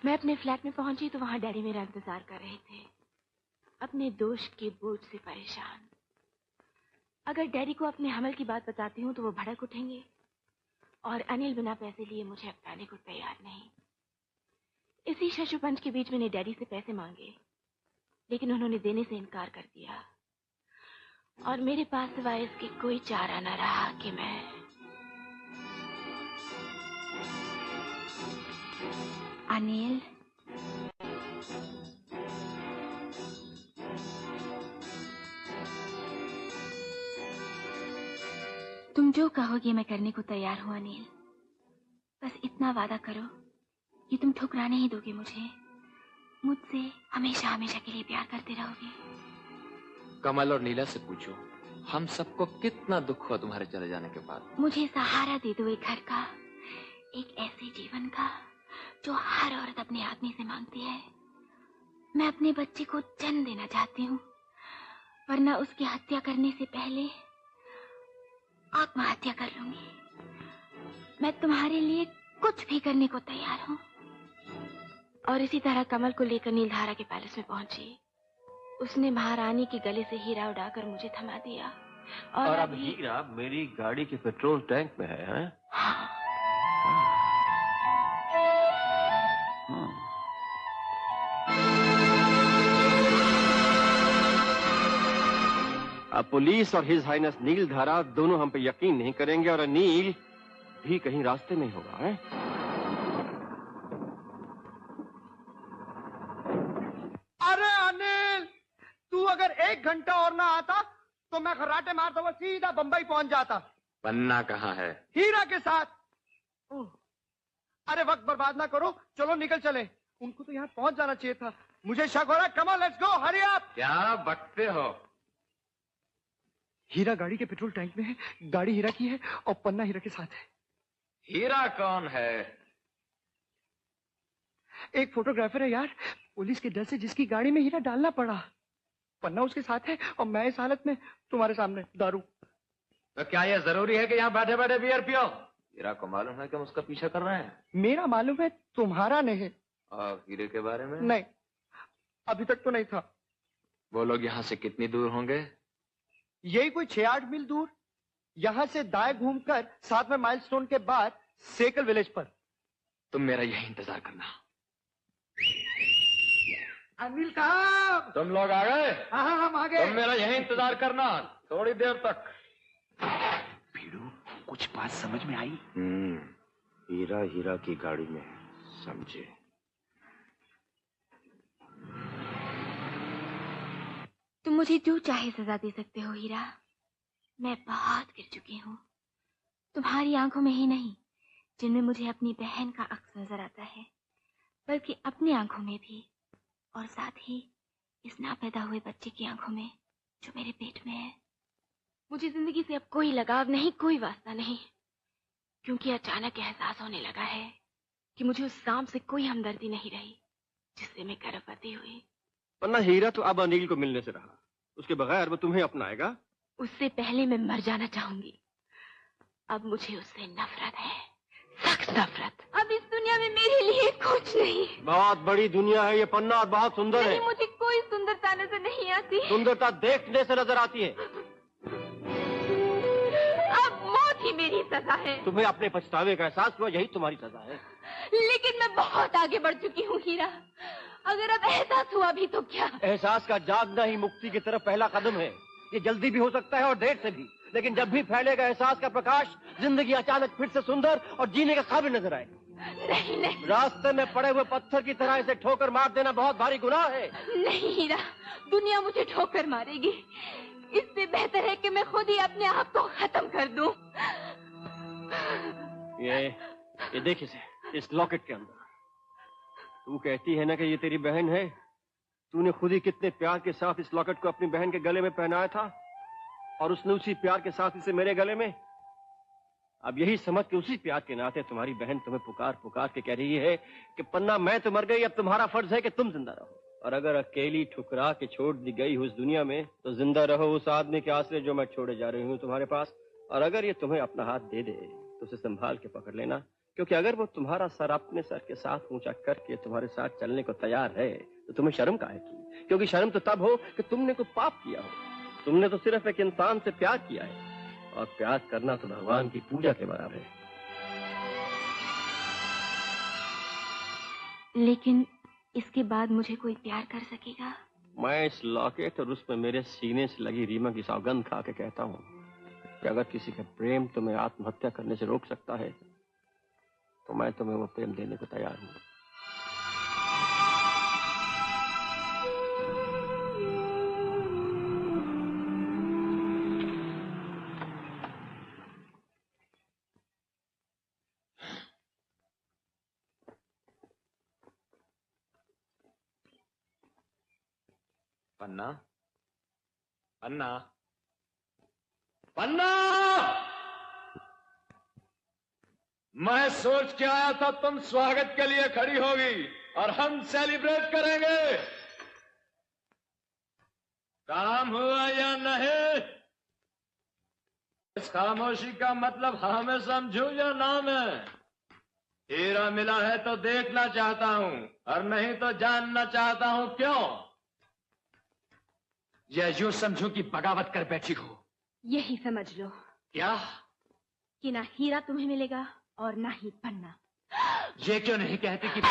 मैं अपने फ्लैट में पहुंची तो वहां डैडी मेरा इंतजार कर रहे थे, अपने दोष के बोझ से परेशान। अगर डैडी को अपने हमल की बात बताती हूँ तो वो भड़क उठेंगे, और अनिल बिना पैसे लिए मुझे अपनाने को तैयार नहीं। इसी शशुपंच के बीच मैंने डैडी से पैसे मांगे, लेकिन उन्होंने देने से इनकार कर दिया, और मेरे पास सिवाय इसके कोई चारा न रहा कि मैं अनिल, तुम जो कहोगे मैं करने को तैयार हूं अनिल। बस इतना वादा करो कि तुम ठुकराने ही दोगे मुझे, मुझसे हमेशा हमेशा के लिए प्यार करते रहोगे। कमल और नीला से पूछो, हम सबको कितना दुख हुआ तुम्हारे चले जाने के बाद। मुझे सहारा दे दो एक घर का, एक ऐसे जीवन का जो हर औरत अपने आदमी से मांगती है। मैं अपने बच्चे को जन्म देना चाहती हूँ, वरना उसकी हत्या करने से पहले आत्महत्या कर लूंगी। मैं तुम्हारे लिए कुछ भी करने को तैयार हूँ। और इसी तरह कमल को लेकर नीलधारा के पैलेस में पहुंची। उसने महारानी के गले से हीरा उड़ाकर मुझे थमा दिया, और अब हीरा मेरी गाड़ी के पेट्रोल टैंक में है, हैं? हाँ। अब पुलिस और हिज हाइनेस नीलधारा दोनों हम पे यकीन नहीं करेंगे, और अनिल भी कहीं रास्ते में होगा, है? अरे अनिल, तू अगर 1 घंटा और ना आता तो मैं खर्राटे मारता हुआ सीधा बंबई पहुंच जाता। पन्ना कहाँ है? हीरा के साथ। अरे वक्त बर्बाद ना करो, चलो निकल चले। उनको तो यहाँ पहुंच जाना चाहिए था। मुझे शक हो रहा है। Come on, let's go, hurry up. क्या बकते हो? हीरा गाड़ी के पेट्रोल टैंक में है, गाड़ी हीरा की है और पन्ना हीरा के साथ है। हीरा कौन है? एक फोटोग्राफर है यार, पुलिस के डर से जिसकी गाड़ी में हीरा डालना पड़ा। पन्ना उसके साथ है और मैं इस हालत में तुम्हारे सामने दारू। तो क्या यह जरूरी है कि यहाँ बैठे बैठे बियर पियो? हीरा को मालूम है कि हम उसका पीछा कर रहे हैं? मेरा मालूम है, तुम्हारा नहीं। और हीरे के बारे में? नहीं, अभी तक तो नहीं था। वो लोग यहाँ से कितनी दूर होंगे? यही कोई 6-8 मील दूर। यहाँ से दाएं घूमकर 7वें माइलस्टोन के बाद सेकल विलेज पर। तुम मेरा यही इंतजार करना। अनिल साहब, तुम लोग आ गए? हाँ, हम आ गए। तुम मेरा यही इंतजार करना थोड़ी देर तक। भीड़ू, कुछ बात समझ में आई? हीरा हीरा की गाड़ी में, समझे? तुम मुझे जो चाहे सजा दे सकते हो हीरा। मैं बहुत गिर चुकी हूँ, तुम्हारी आंखों में ही नहीं, जिनमें मुझे अपनी बहन का अक्स नजर आता है, बल्कि अपनी आंखों में भी, और साथ ही इस ना पैदा हुए बच्चे की आंखों में जो मेरे पेट में है। मुझे जिंदगी से अब कोई लगाव नहीं, कोई वास्ता नहीं, क्योंकि अचानक एहसास होने लगा है कि मुझे उस सांप से कोई हमदर्दी नहीं रही जिससे मैं गर्भवती हुई। वरना हीरा तो अब अनिल को मिलने से रहा, उसके बगैर वो तुम्हें अपनाएगा? उससे पहले मैं मर जाना चाहूंगी। अब मुझे उससे नफरत है, सख्त नफरत। अब इस दुनिया में मेरे लिए कुछ नहीं। बहुत बड़ी दुनिया है ये पन्ना, और बहुत सुंदर है। नहीं, मुझे कोई सुंदरता नजर नहीं आती। सुंदरता देखने से नजर आती है। अब मौत ही मेरी सजा है। तुम्हें अपने पछतावे का एहसास हुआ, यही तुम्हारी सजा है। लेकिन मैं बहुत आगे बढ़ चुकी हूँ हीरा। अगर अब एहसास हुआ भी तो क्या? एहसास का जागना ही मुक्ति की तरफ पहला कदम है। ये जल्दी भी हो सकता है और देर से भी, लेकिन जब भी फैलेगा एहसास का प्रकाश, जिंदगी अचानक फिर से सुंदर और जीने का काबिल नजर आए। नहीं नहीं, रास्ते में पड़े हुए पत्थर की तरह इसे ठोकर मार देना बहुत भारी गुनाह है। नहीं हीरा, दुनिया मुझे ठोकर मारेगी। इससे बेहतर है कि मैं खुद ही अपने आप को खत्म कर दूं। ये देख इसे, इस लॉकेट के अंदर। तू कहती है ना कि ये तेरी बहन है। तूने खुद ही कितने प्यार के साथ इस लॉकेट को अपनी बहन के गले में पहनाया था, और उसने उसी प्यार के साथ इसे मेरे गले में। अब यही समझ के उसी प्यार के नाते तुम्हारी बहन तुम्हें पुकार पुकार के कह रही है कि पन्ना, मैं तो मर गई, अब तुम्हारा फर्ज है कि तुम जिंदा रहो। और अगर अकेली ठुकरा के छोड़ दी गई हो इस दुनिया में, तो जिंदा रहो उस आदमी के आसरे जो मैं छोड़े जा रही हूँ तुम्हारे पास। और अगर ये तुम्हें अपना हाथ दे दे तो उसे संभाल के पकड़ लेना, क्योंकि अगर वो तुम्हारा सर अपने सर के साथ ऊंचा करके तुम्हारे साथ चलने को तैयार है तो तुम्हें शर्म काहे की? क्योंकि शर्म तो तब हो कि तुमने कोई पाप किया हो। तुमने तो सिर्फ एक इंसान से प्यार किया है, और प्यार करना तो भगवान की पूजा के बराबर है। लेकिन इसके बाद मुझे कोई प्यार कर सकेगा? मैं इस लॉकेट और उसमें मेरे सीने से लगी रीमा की सौगंध खा के कहता हूँ कि अगर किसी का प्रेम तुम्हें आत्महत्या करने से रोक सकता है तो मैं तुम्हें वो प्रेम देने को तैयार हूँ। पन्ना, पन्ना, पन्ना! मैं सोच के आया था तुम स्वागत के लिए खड़ी होगी और हम सेलिब्रेट करेंगे। काम हुआ या नहीं? इस खामोशी का मतलब हाँ में समझू या ना में? हीरा मिला है तो देखना चाहता हूं और नहीं तो जानना चाहता हूं क्यों। या यूं समझो कि बगावत कर बैठी हो। यही समझ लो। क्या? कि ना हीरा तुम्हें मिलेगा और ना ही पन्ना। ये क्यों नहीं कहती कि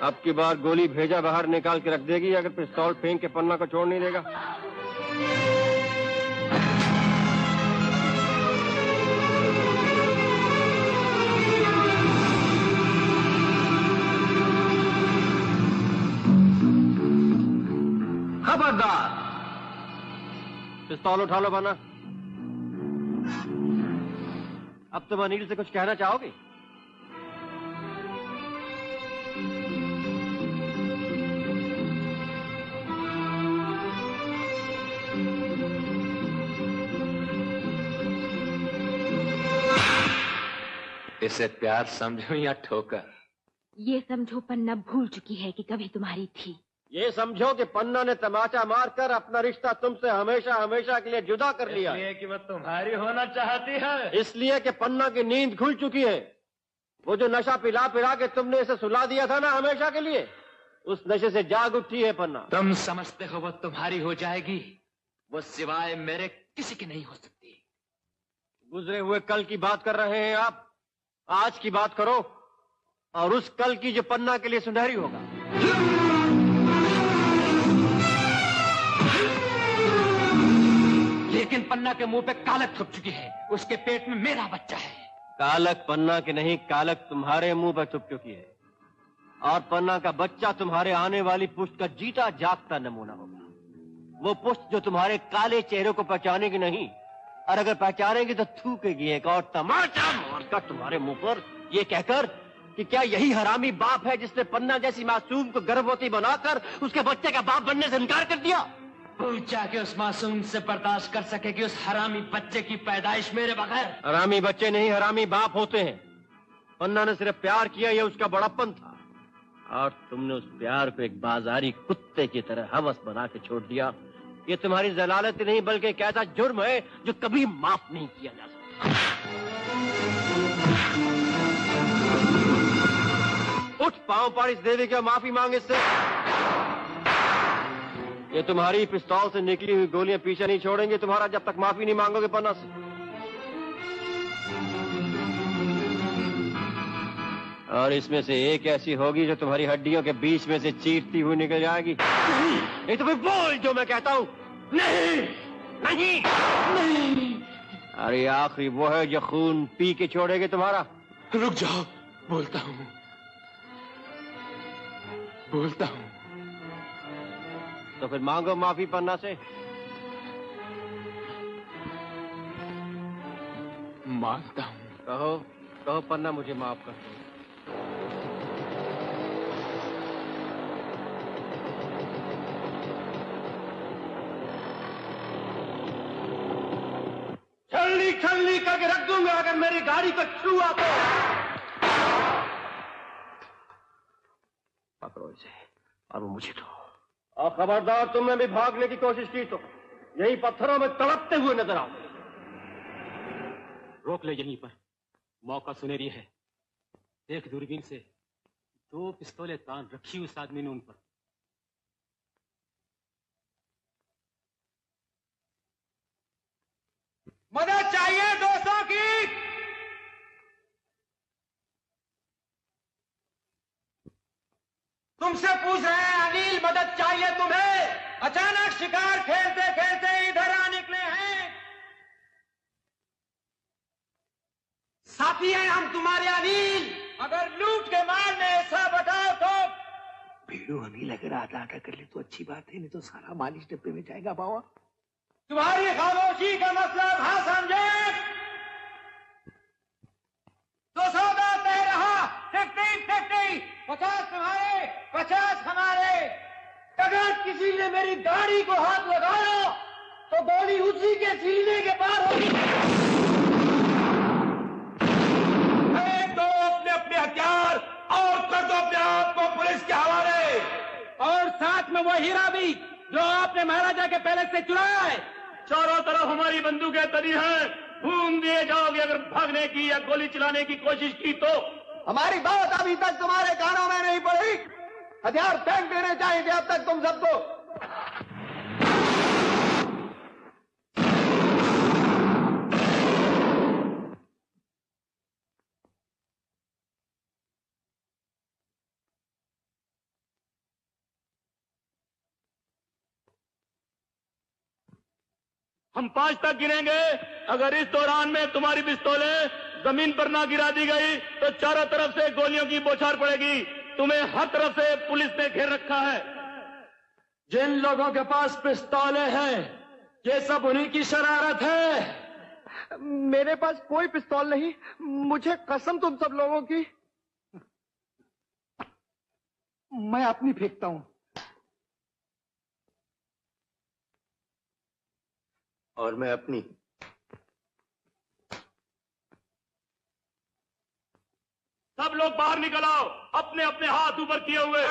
अब की बार गोली भेजा बाहर निकाल के रख देगी अगर पिस्तौल फेंक के पन्ना को छोड़ नहीं देगा। खबरदार! पिस्तौल उठा लो पन्ना। अब तुम अनिल से कुछ कहना चाहोगे? इसे प्यार समझो या ठोकर? ये समझो पन्ना भूल चुकी है कि कभी तुम्हारी थी। ये समझो कि पन्ना ने तमाचा मारकर अपना रिश्ता तुमसे हमेशा हमेशा के लिए जुदा कर लिया। इसलिए कि वह तुम्हारी होना चाहती है। इसलिए कि पन्ना की नींद खुल चुकी है। वो जो नशा पिला पिला के तुमने इसे सुला दिया था ना हमेशा के लिए, उस नशे से जाग उठी है पन्ना। तुम समझते हो वो तुम्हारी हो जाएगी? वो सिवाय मेरे किसी की नहीं हो सकती। गुजरे हुए कल की बात कर रहे हैं आप। आज की बात करो और उस कल की जो पन्ना के लिए सुनहरी होगा। लेकिन पन्ना के मुंह पे कालक छुप चुकी है। उसके पेट में मेरा बच्चा है। कालक पन्ना के नहीं, कालक तुम्हारे मुंह पर छुप चुकी है। और पन्ना का बच्चा तुम्हारे आने वाली पुश्त का जीता जागता नमूना होगा। वो पुश्त जो तुम्हारे काले चेहरे को पहचानेगी नहीं, और अगर पहचानेगी तो थूकेगी एक और तमाचा मारकर तुम्हारे मुंह पर, ये कहकर कि क्या यही हरामी बाप है जिसने पन्ना जैसी मासूम को गर्भवती बनाकर उसके बच्चे का बाप बनने से इनकार कर दिया? पूछा कि उस मासूम से बर्दाश्त कर सकेगी उस हरामी बच्चे की पैदाइश मेरे बगैर? हरामी बच्चे नहीं, हरामी बाप होते हैं। पन्ना ने सिर्फ प्यार किया, ये उसका बड़प्पन था, और तुमने उस प्यार को एक बाजारी कुत्ते की तरह हवस बना के छोड़ दिया। ये तुम्हारी जलालत नहीं बल्कि एक ऐसा जुर्म है जो कभी माफ नहीं किया जा सकता। उठ, पांव पड़ इस देवी का माफी मांग इससे। ये तुम्हारी पिस्तौल से निकली हुई गोलियां पीछे नहीं छोड़ेंगे तुम्हारा जब तक माफी नहीं मांगोगे पन्ना से। और इसमें से एक ऐसी होगी जो तुम्हारी हड्डियों के बीच में से चीरती हुई निकल जाएगी। नहीं तो फिर बोल जो मैं कहता हूं। नहीं, नहीं, नहीं। अरे आखिरी वो है जो खून पी के छोड़ेगी तुम्हारा। रुक जाओ, बोलता हूं, बोलता हूं। तो फिर मांगो माफी पन्ना से। मांगता हूं। कहो, कहो पन्ना मुझे माफ कर दो। छलनी छलनी करके रख दूंगा अगर मेरी गाड़ी को छुआ तो। पकड़ो इसे और वो मुझे दो। और खबरदार तुमने भी भागने की कोशिश की तो यही पत्थरों में तड़पते हुए नजर आओ। रोक ले यहीं पर, मौका सुनहरी है। देख दूरबीन से 2 पिस्तौलें तान रखी उस आदमी ने उन पर। मदद चाहिए दोस्तों की। तुमसे पूछ रहे हैं अनिल, मदद चाहिए तुम्हें? अचानक शिकार खेलते खेलते इधर आ निकले हैं। साथी हैं हम तुम्हारे अनिल, अगर लूट के माल में ऐसा बताओ तो। भीड़ो अनिल अगर आधा आधा कर ले तो अच्छी बात है, नहीं तो सारा माल इस डब्बे में जाएगा बाबा। तुम्हारी खामोशी का मतलब हाँ समझे तो सौदा तय रहा। 50-50, 50 तुम्हारे 50 हमारे। अगर किसी ने मेरी गाड़ी को हाथ लगाया तो गोली उसी के सीने के पार होगी। दो अपने अपने हथियार और कर दो अपने आप को पुलिस के हवाले। और साथ में वो हीरा भी जो आपने महाराजा के पैलेस से चुराया है। चारों तरफ हमारी बंदूकें तनी हैं, भून दिए जाओगे अगर भागने की या गोली चलाने की कोशिश की तो। हमारी बात अभी तक तुम्हारे कानों में नहीं पड़ी। हथियार फेंक देने चाहिए अब तक तुम सबको। हम 5 तक गिनेंगे। अगर इस दौरान में तुम्हारी पिस्तौलें जमीन पर ना गिरा दी गई तो चारों तरफ से गोलियों की बौछार पड़ेगी। तुम्हें हर तरफ से पुलिस ने घेर रखा है। जिन लोगों के पास पिस्तौलें हैं ये सब उन्हीं की शरारत है। मेरे पास कोई पिस्तौल नहीं, मुझे कसम तुम सब लोगों की। मैं अपनी फेंकता हूं। और मैं अपनी। सब लोग बाहर निकल आओ, अपने अपने हाथ ऊपर किए हुए।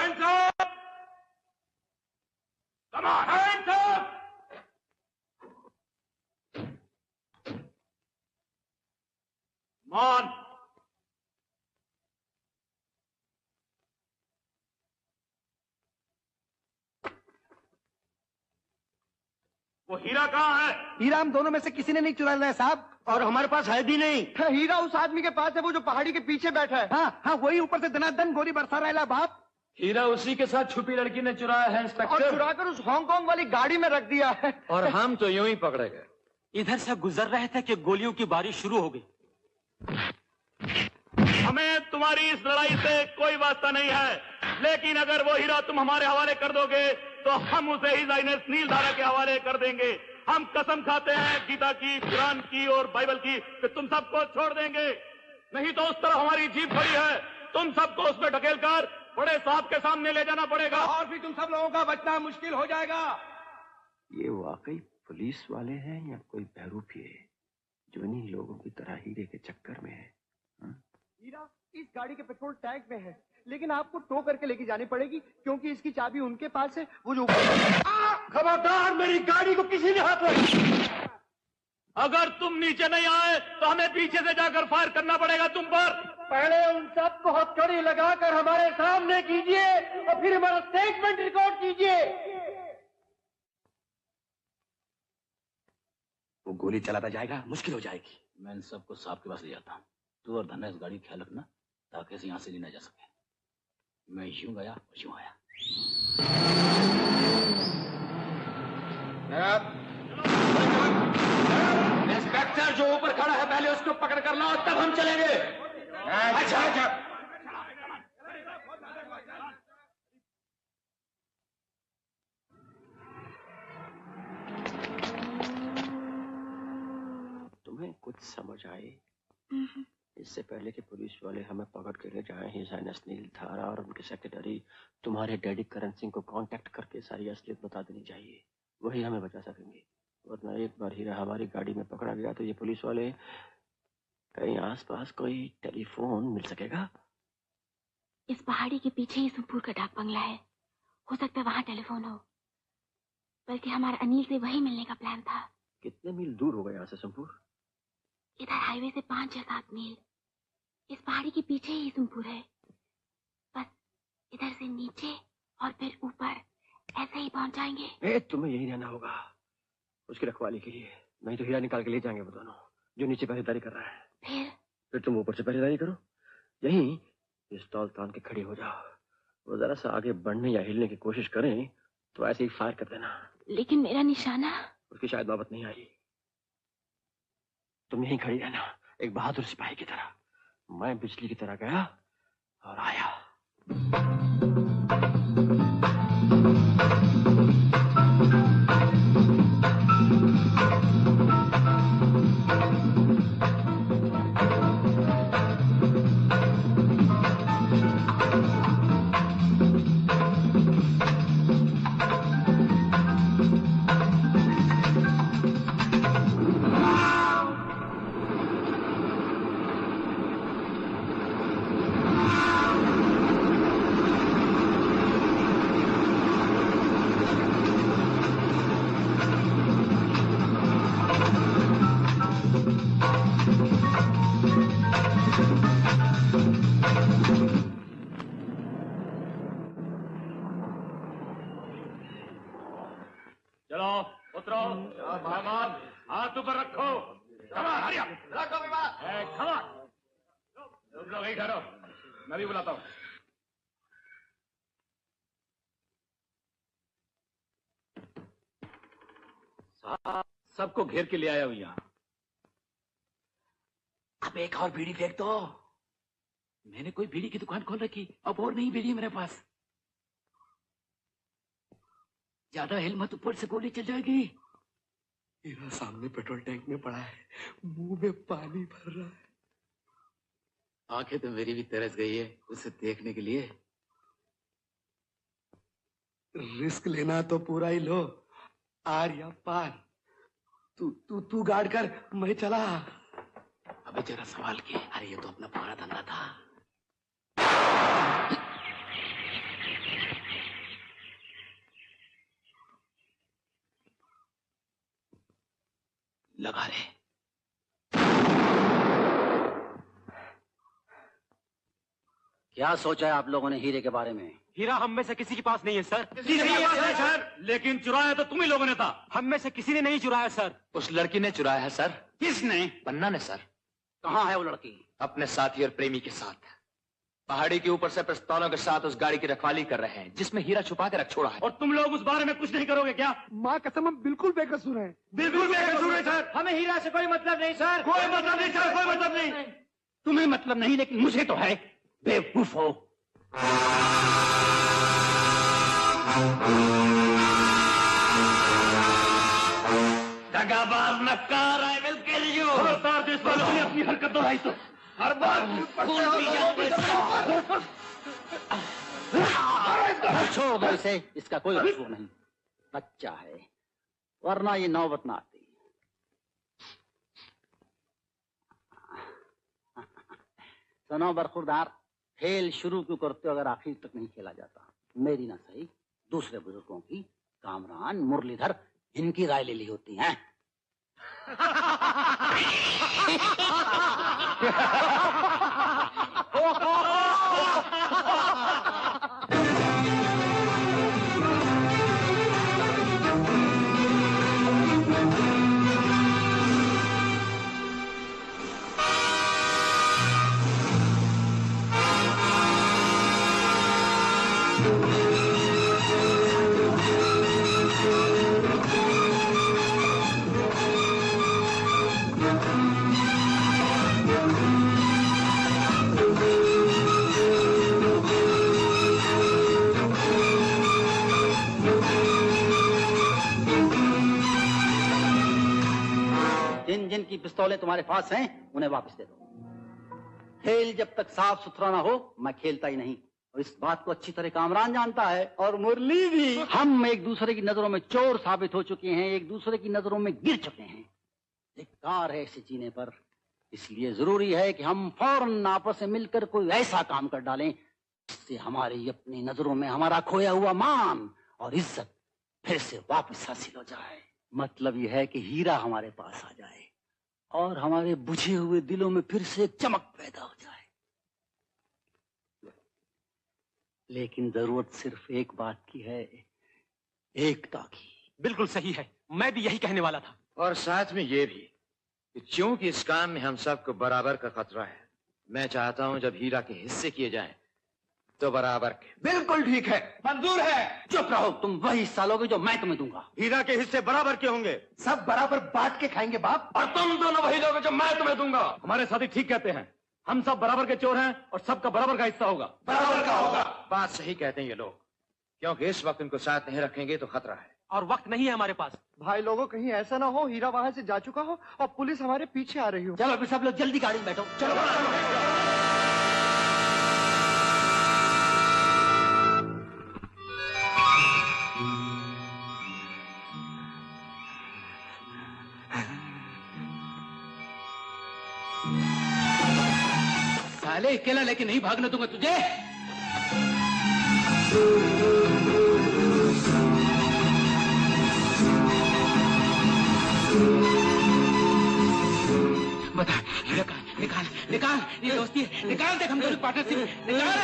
मान वो हीरा कहाँ है? हीरा हम दोनों में से किसी ने नहीं चुराया है साहब। और हमारे पास है भी नहीं। हीरा उस आदमी के पास है, वो जो पहाड़ी के पीछे बैठा है। हाँ हाँ, वही ऊपर से दनादन गोली बरसा रहा है बाप। हीरा उसी के साथ छुपी लड़की ने चुराया है इंस्पेक्टर। और चुराकर उस हांगकांग वाली गाड़ी में रख दिया है। और हम तो यूं ही पकड़े गए। इधर से गुजर रहे थे कि गोलियों की बारिश शुरू हो गई। हमें तुम्हारी इस लड़ाई से कोई वास्ता नहीं है, लेकिन अगर वो हीरा तुम हमारे हवाले कर दोगे तो हम उसे ही ज़ाइनस नीलधारा के हवाले कर देंगे। हम कसम खाते हैं गीता की, कुरान की और बाइबल की कि तुम सबको छोड़ देंगे। नहीं तो उस तरफ हमारी जीप खड़ी है, तुम सबको उसमें ढकेल कर बड़े साहब के सामने ले जाना पड़ेगा। और भी तुम सब लोगों का बचना मुश्किल हो जाएगा। ये वाकई पुलिस वाले हैं या कोई बहरूपी है जो इन्हीं लोगों की तरह हीरे के चक्कर में है? हीरा इस गाड़ी के पेट्रोल टैंक में है, लेकिन आपको टो करके लेके जानी पड़ेगी क्योंकि इसकी चाबी उनके पास है। वो जो खबरदार, मेरी गाड़ी को किसी ने हाथ लगाया। अगर तुम नीचे नहीं आए तो हमें पीछे से जाकर फायर करना पड़ेगा तुम पर। पहले उन सबको हथकड़ी लगाकर हमारे सामने कीजिए और फिर हमारा स्टेटमेंट रिकॉर्ड कीजिए। वो गोली चलाता जाएगा, मुश्किल हो जाएगी। मैं इन सबको साहब के पास ले जाता हूँ। तू और धन्ना इस गाड़ी ख्याल रखना ताकि इसे यहाँ से ली ना जा सके। मैं यूं गया और यूं आया। इंस्पेक्टर जो ऊपर खड़ा है पहले उसको पकड़ कर लाओ, तब हम चलेंगे। अच्छा अच्छा। तुम्हें कुछ समझ आए? इससे पहले कि पुलिस वाले हमें पकड़ के ले जाएं, ही ज़ाइनस नीलधारा और उनके सेक्रेटरी तुम्हारे डैडी करण सिंह को कांटेक्ट करके सारी असलियत बता देनी चाहिए। वही हमें बचा सकेंगे। वरना एक बार हीरा हमारी गाड़ी में पकड़ा गया तो ये पुलिस वाले कहीं आसपास कोई टेलीफोन मिल सकेगा? इस पहाड़ी के पीछे ही सुमपुर का डाक बंगला है, हो सकता है वहां टेलीफोन हो। बल्कि हमारा अनिल से वही मिलने का प्लान था। कितने मील दूर होगा यहाँ से सोमपुर? इधर हाईवे से 5 या 7 मील। इस पहाड़ी के पीछे ही सोमपुर है। बस इधर से नीचे और फिर ऊपर ऐसे ही पहुंच जाएंगे। तुम्हें यही रहना होगा उसकी रखवाली के लिए, नहीं तो हीरा निकाल के ले जाएंगे वो दोनों जो नीचे पहरेदारी कर रहा है। फिर तुम ऊपर से पहरेदारी करो, यहीं पिस्तौल तान के खड़ी हो जाओ। वो जरा सा आगे बढ़ने या हिलने की कोशिश करें तो ऐसे ही फायर कर देना। लेकिन मेरा निशाना? उसकी शायद नौबत नहीं आई। तुम यहीं खड़ी रहना एक बहादुर सिपाही की तरह। मैं बिजली की तरह गया और आया। हाथ ऊपर रखो। रखो विवाद। लोग यही ठहरो, मैं भी बुलाता हूँ। सबको घेर के ले आया हूँ यहाँ। अब एक और बीड़ी फेंक दो। मैंने कोई बीड़ी की दुकान खोल रखी, अब और नहीं बीड़ी मेरे पास। ज्यादा हिल मत, ऊपर से गोली चल जाएगी। हीरा सामने पेट्रोल टैंक में पड़ा है, मुंह में पानी भर रहा है। आंखें तो मेरी भी तरस गई है उसे देखने के लिए। रिस्क लेना तो पूरा ही लो, आर या पार। तू गार्ड कर, मैं चला। अबे जरा सवाल किए। अरे ये तो अपना पुराना धंधा था। लगा ले। क्या सोचा है आप लोगों ने हीरे के बारे में? हीरा हम में से किसी के पास नहीं है सर। किसी के पास नहीं सर, लेकिन चुराया तो तुम ही लोगों ने था। हम में से किसी ने नहीं चुराया सर। उस लड़की ने चुराया है सर। किसने? पन्ना ने सर। कहाँ है वो लड़की? अपने साथी और प्रेमी के साथ पहाड़ी के ऊपर से पिस्तौलों के साथ उस गाड़ी की रखवाली कर रहे हैं जिसमें हीरा छुपा के रख छोड़ा है। और तुम लोग उस बारे में कुछ नहीं करोगे क्या? माँ कसम, हम बिल्कुल बेकसूर हैं। बिल्कुल बेकसूर है सर। हमें हीरा से कोई मतलब नहीं सर। कोई मतलब नहीं सर, कोई मतलब नहीं। तुम्हें मतलब नहीं, लेकिन मुझे तो है। बेवकूफ हो। दगाबाज नक्कार, I will kill you। खबरदार देश वालों ने अपनी हरकत दोहराई तो हर बार छोड़ दो इसे, इसका कोई कसूर नहीं। बच्चा है, वरना ये नौबत ना आती। सुनो बरखुरदार, खेल शुरू क्यों करते हो अगर आखिर तक नहीं खेला जाता? मेरी ना सही, दूसरे बुजुर्गों की, कामरान, मुरलीधर, इनकी राय ले ली होती है। जिनकी पिस्तौलें तुम्हारे पास हैं उन्हें वापस दे दो। खेल जब तक साफ सुथरा ना हो मैं खेलता ही नहीं, और इस बात को अच्छी तरह कामरान जानता है और मुरली भी। हम एक दूसरे की नजरों में चोर साबित हो चुके हैं, एक दूसरे की नजरों में गिर चुके हैं। धिक्कार है ऐसे जीने पर। इसलिए जरूरी है कि हम फौरन आपस में मिलकर कोई ऐसा काम कर डालें जिससे हमारी अपनी नजरों में हमारा खोया हुआ मान और इज्जत फिर से वापस हासिल हो जाए। मतलब यह है कि हीरा हमारे पास आ जाए और हमारे बुझे हुए दिलों में फिर से एक चमक पैदा हो जाए। लेकिन जरूरत सिर्फ एक बात की है, एकता की। बिल्कुल सही है, मैं भी यही कहने वाला था। और साथ में ये भी कि चूंकि इस काम में हम सबको बराबर का खतरा है, मैं चाहता हूं जब हीरा के हिस्से किए जाएं तो बराबर के। बिल्कुल ठीक है, मंजूर है। चुप रहो, तुम वही हिस्सा लोगे जो मैं तुम्हें दूंगा। हीरा के हिस्से बराबर के होंगे। सब बराबर बांट के खाएंगे बाप। और तुम दोनों वही लोगे जो मैं तुम्हें दूंगा। हमारे साथी ठीक कहते हैं, हम सब बराबर के चोर हैं और सबका बराबर का हिस्सा होगा। बराबर का होगा। बात सही कहते हैं ये लोग, क्योंकि इस वक्त इनको साथ नहीं रखेंगे तो खतरा है और वक्त नहीं है हमारे पास। भाई लोगों, कहीं ऐसा ना हो हीरा वहां से जा चुका हो और पुलिस हमारे पीछे आ रही हो। चलो फिर सब लोग जल्दी गाड़ी में बैठो। चलो। साले अकेला लेके नहीं भागने दूंगा तुझे। बता हीरा कहाँ? निकाल निकाल, ये दोस्ती है, निकाल। देख हम दोनों पार्टनरशिप, निकाल।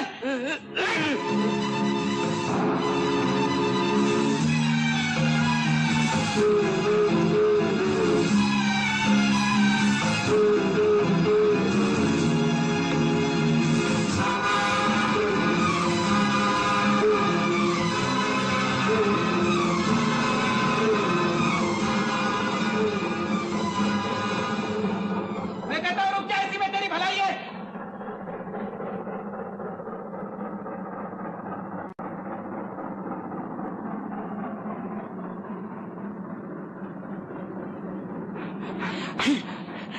मैं कहता हूँ रुक जा, इसी में तेरी भलाई है।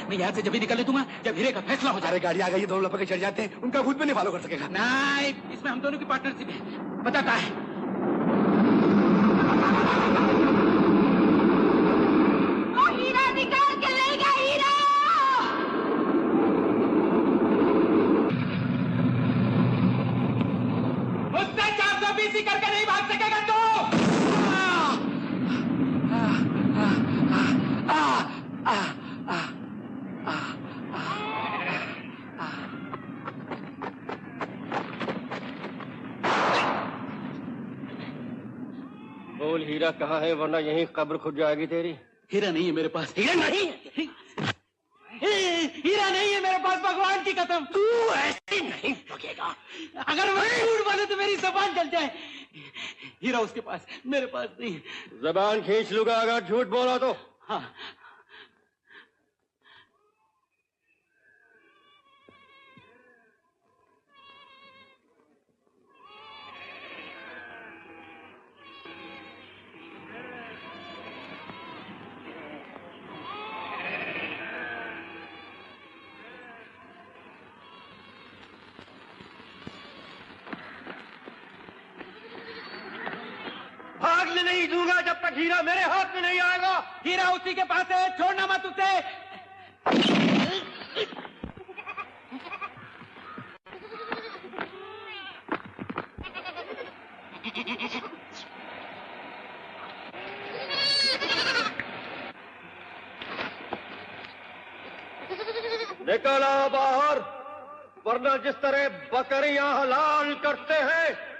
मैं यहाँ से जब भी निकलने दूंगा जब हीरे का फैसला हो जाए। गाड़ी आ गई, दोनों लपके चढ़ जाते हैं, उनका खुद भी नहीं फॉलो कर सकेगा। नहीं, इसमें हम दोनों की पार्टनरशिप है, बताता है। वो हीरा निकाल के लेगा, हीरा। उससे 420 करके नहीं भाग सकेगा तू। बोल हीरा कहाँ है, वरना यहीं कब्र खुद जाएगी तेरी। हीरा नहीं है मेरे पास। हीरा नहीं है, हीरा नहीं है मेरे पास, भगवान की कसम। तू ऐसे नहीं ठगेगा। अगर मैं झूठ बोले तो मेरी जबान जल जाए। हीरा उसके पास, मेरे पास नहीं। जबान खींच लूंगा अगर झूठ बोला तो। हाँ। भागने नहीं दूंगा जब तक हीरा मेरे हाथ में नहीं आएगा। हीरा उसी के पास है, छोड़ना मत उसे। निकला बाहर, वरना जिस तरह बकरियां हलाल करते हैं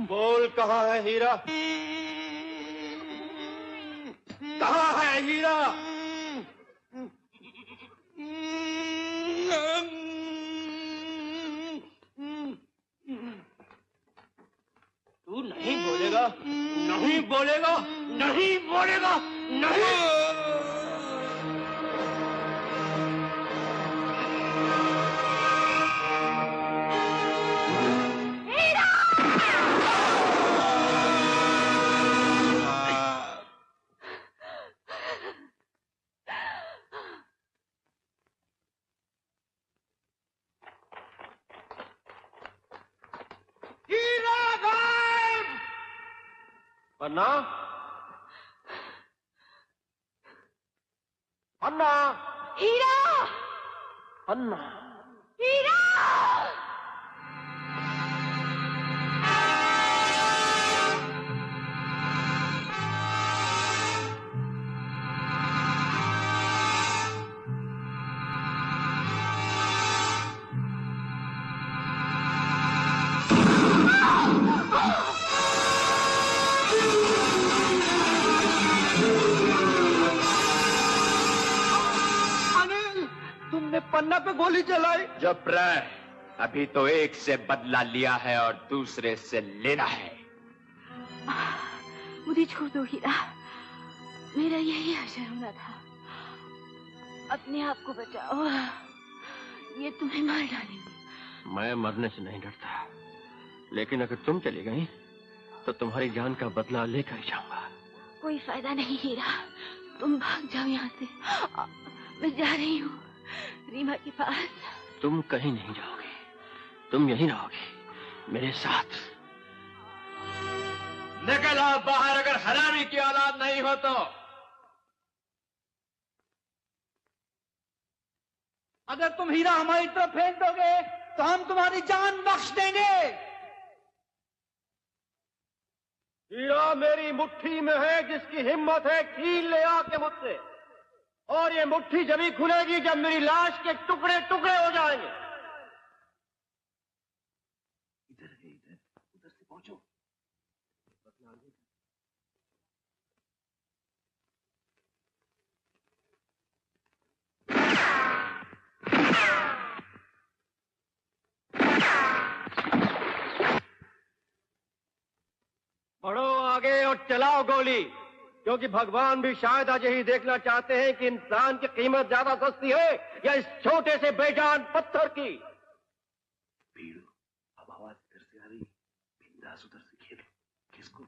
बोल कहाँ है हीरा, कहाँ है हीरा। तू नहीं बोलेगा, नहीं बोलेगा, नहीं बोलेगा, नहीं। वरना अन्ना, हीरा, अन्ना, हीरा। तुमने पन्ना पे गोली चलाई। चुप रह, अभी तो एक से बदला लिया है और दूसरे से लेना है। मुझे छोड़ दो हीरा, मेरा यही आशय होना था। अपने आप को बचाओ, ये तुम्हें मार डालेंगे। मैं मरने से नहीं डरता, लेकिन अगर तुम चली गई तो तुम्हारी जान का बदला लेकर ही जाऊंगा। कोई फायदा नहीं हीरा, तुम भाग जाओ यहाँ से। मैं जा रही हूँ रीमा के पास। तुम कहीं नहीं जाओगे, तुम यहीं रहोगे मेरे साथ। निकल आओ बाहर, अगर हरामी की औलाद नहीं हो तो। अगर तुम हीरा हमारी तरफ फेंक दोगे तो हम तुम्हारी जान बख्श देंगे। हीरा मेरी मुट्ठी में है, जिसकी हिम्मत है कील ले आके मुझसे, और ये मुट्ठी जब ही खुलेगी जब मेरी लाश के टुकड़े टुकड़े हो जाएंगे। इधर है, इधर, उधर से पहुंचो। बढ़ो आगे और चलाओ गोली, क्योंकि भगवान भी शायद आज यही देखना चाहते हैं कि इंसान की कीमत ज्यादा सस्ती है या इस छोटे से बेजान पत्थर की। भीड़ अब आवाज इधर से आ रही, बिंदास उधर से खेलो। किसको?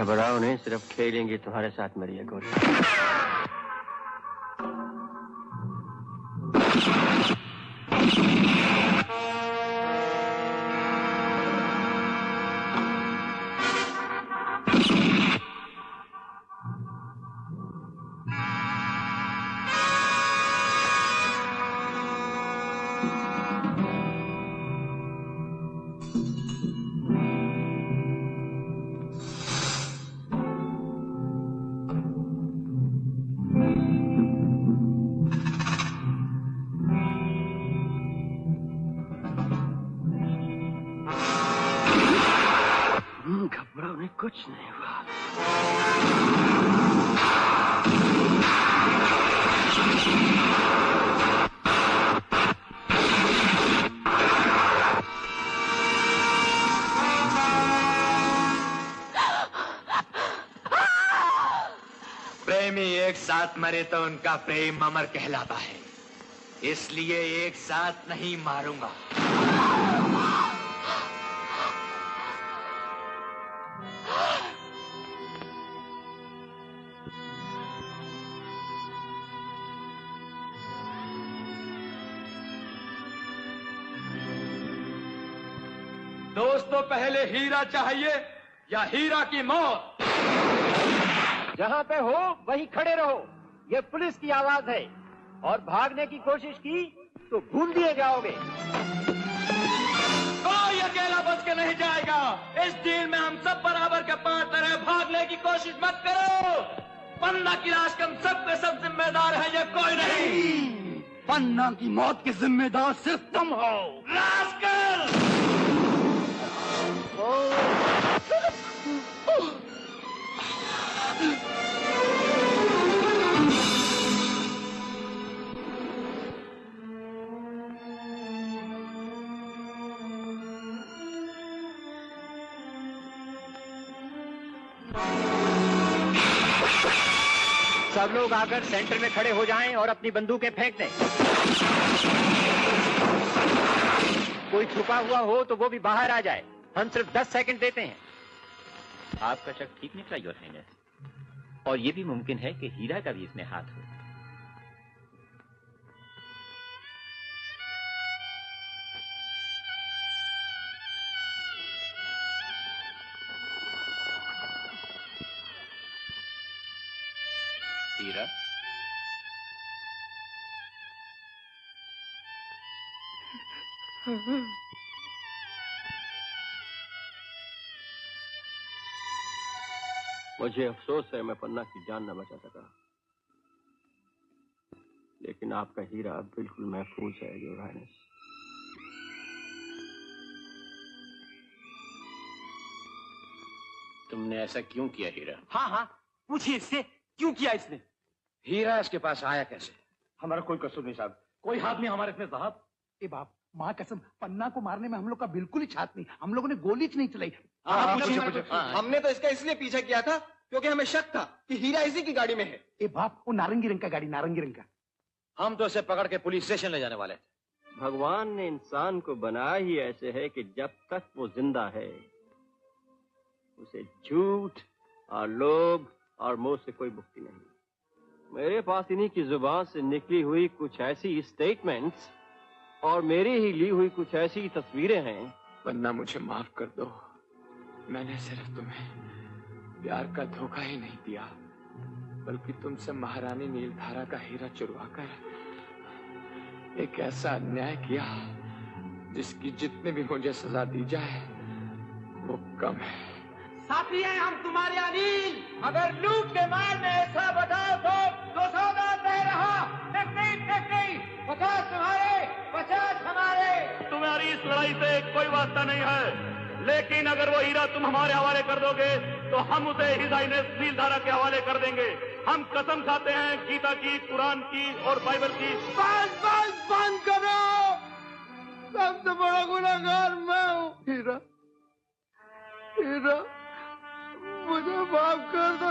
घबराओ नहीं, सिर्फ खेलेंगे तुम्हारे साथ मेरी ये गोली। घबराओ नहीं, कुछ नहीं हुआ। प्रेमी एक साथ मरे तो उनका प्रेम अमर कहलाता है, इसलिए एक साथ नहीं मारूंगा। दोस्तों, पहले हीरा चाहिए या हीरा की मौत? जहां पे हो वहीं खड़े रहो, ये पुलिस की आवाज है, और भागने की कोशिश की तो भूल दिए जाओगे। कोई अकेला बच के नहीं जाएगा, इस डील में हम सब बराबर के पार्टनर हैं। भागने की कोशिश मत करो, पन्ना की लाश के हम सब के सब जिम्मेदार हैं, ये कोई नहीं। पन्ना की मौत के जिम्मेदार सिर्फ तुम हो। रास्कल! सब लोग आकर सेंटर में खड़े हो जाएं और अपनी बंदूकें फेंक दें। कोई छुपा हुआ हो तो वो भी बाहर आ जाए। हम सिर्फ 10 सेकंड देते हैं। आपका शक ठीक निकला योर हाइनेस, और ये भी मुमकिन है कि हीरा का भी इसमें हाथ हो। हीरा, मुझे अफसोस है मैं पन्ना की जान न बचा सका, लेकिन आपका हीरा बिल्कुल महफूज है योर हाइनेस। तुमने ऐसा क्यों किया हीरा? हाँ हाँ, पूछिए इससे, क्यों किया इसने? हीरा इसके पास आया कैसे? हमारा कोई कसूर नहीं साहब, कोई हाथ नहीं हमारे इसमें साहब। ए बाप, माँ कसम, पन्ना को मारने में हम लोग का बिल्कुल ही छात नहीं, हम लोगों ने गोली नहीं चलाई। हमने तो इसका इसलिए पीछा किया था क्योंकि हमें शक था कि हीरा इसी की गाड़ी में है। ए बाप, वो नारंगी रंग का गाड़ी, नारंगी रंग का। हम तो इसे पकड़ के पुलिस स्टेशन ले जाने वाले थे। भगवान ने इंसान को बनाया ही ऐसे है कि जब तक वो जिंदा है उसे झूठ और लोभ और मोह से कोई मुक्ति नहीं। मेरे पास इन्हीं की जुबान से निकली हुई कुछ ऐसी स्टेटमेंट्स और मेरी ही ली हुई कुछ ऐसी तस्वीरें हैं। पन्ना, मुझे माफ कर दो, मैंने सिर्फ तुम्हें प्यार का धोखा ही नहीं दिया, बल्कि तुमसे महारानी नीलधारा का हीरा चुरवाकर एक ऐसा अन्याय किया जिसकी जितनी भी मुझे सजा दी जाए वो कम है। साथी हैं हम तुम्हारे अनिल, अगर लूट के मार में ऐसा बताओ तो सौदा दे रहा। नहीं, 50 तुम्हारे, 50 हमारे। तुम्हारी इस लड़ाई से कोई वास्ता नहीं है, लेकिन अगर वो हीरा तुम हमारे हवाले कर दोगे तो हम उसे हिज हाइनेस नीलधारा के हवाले कर देंगे। हम कसम खाते हैं गीता की, कुरान की और बाइबल की। बस बंद करो, सबसे बड़ा गुनहगार मैं हूँ। हीरा, हीरा, मुझे माफ कर दो।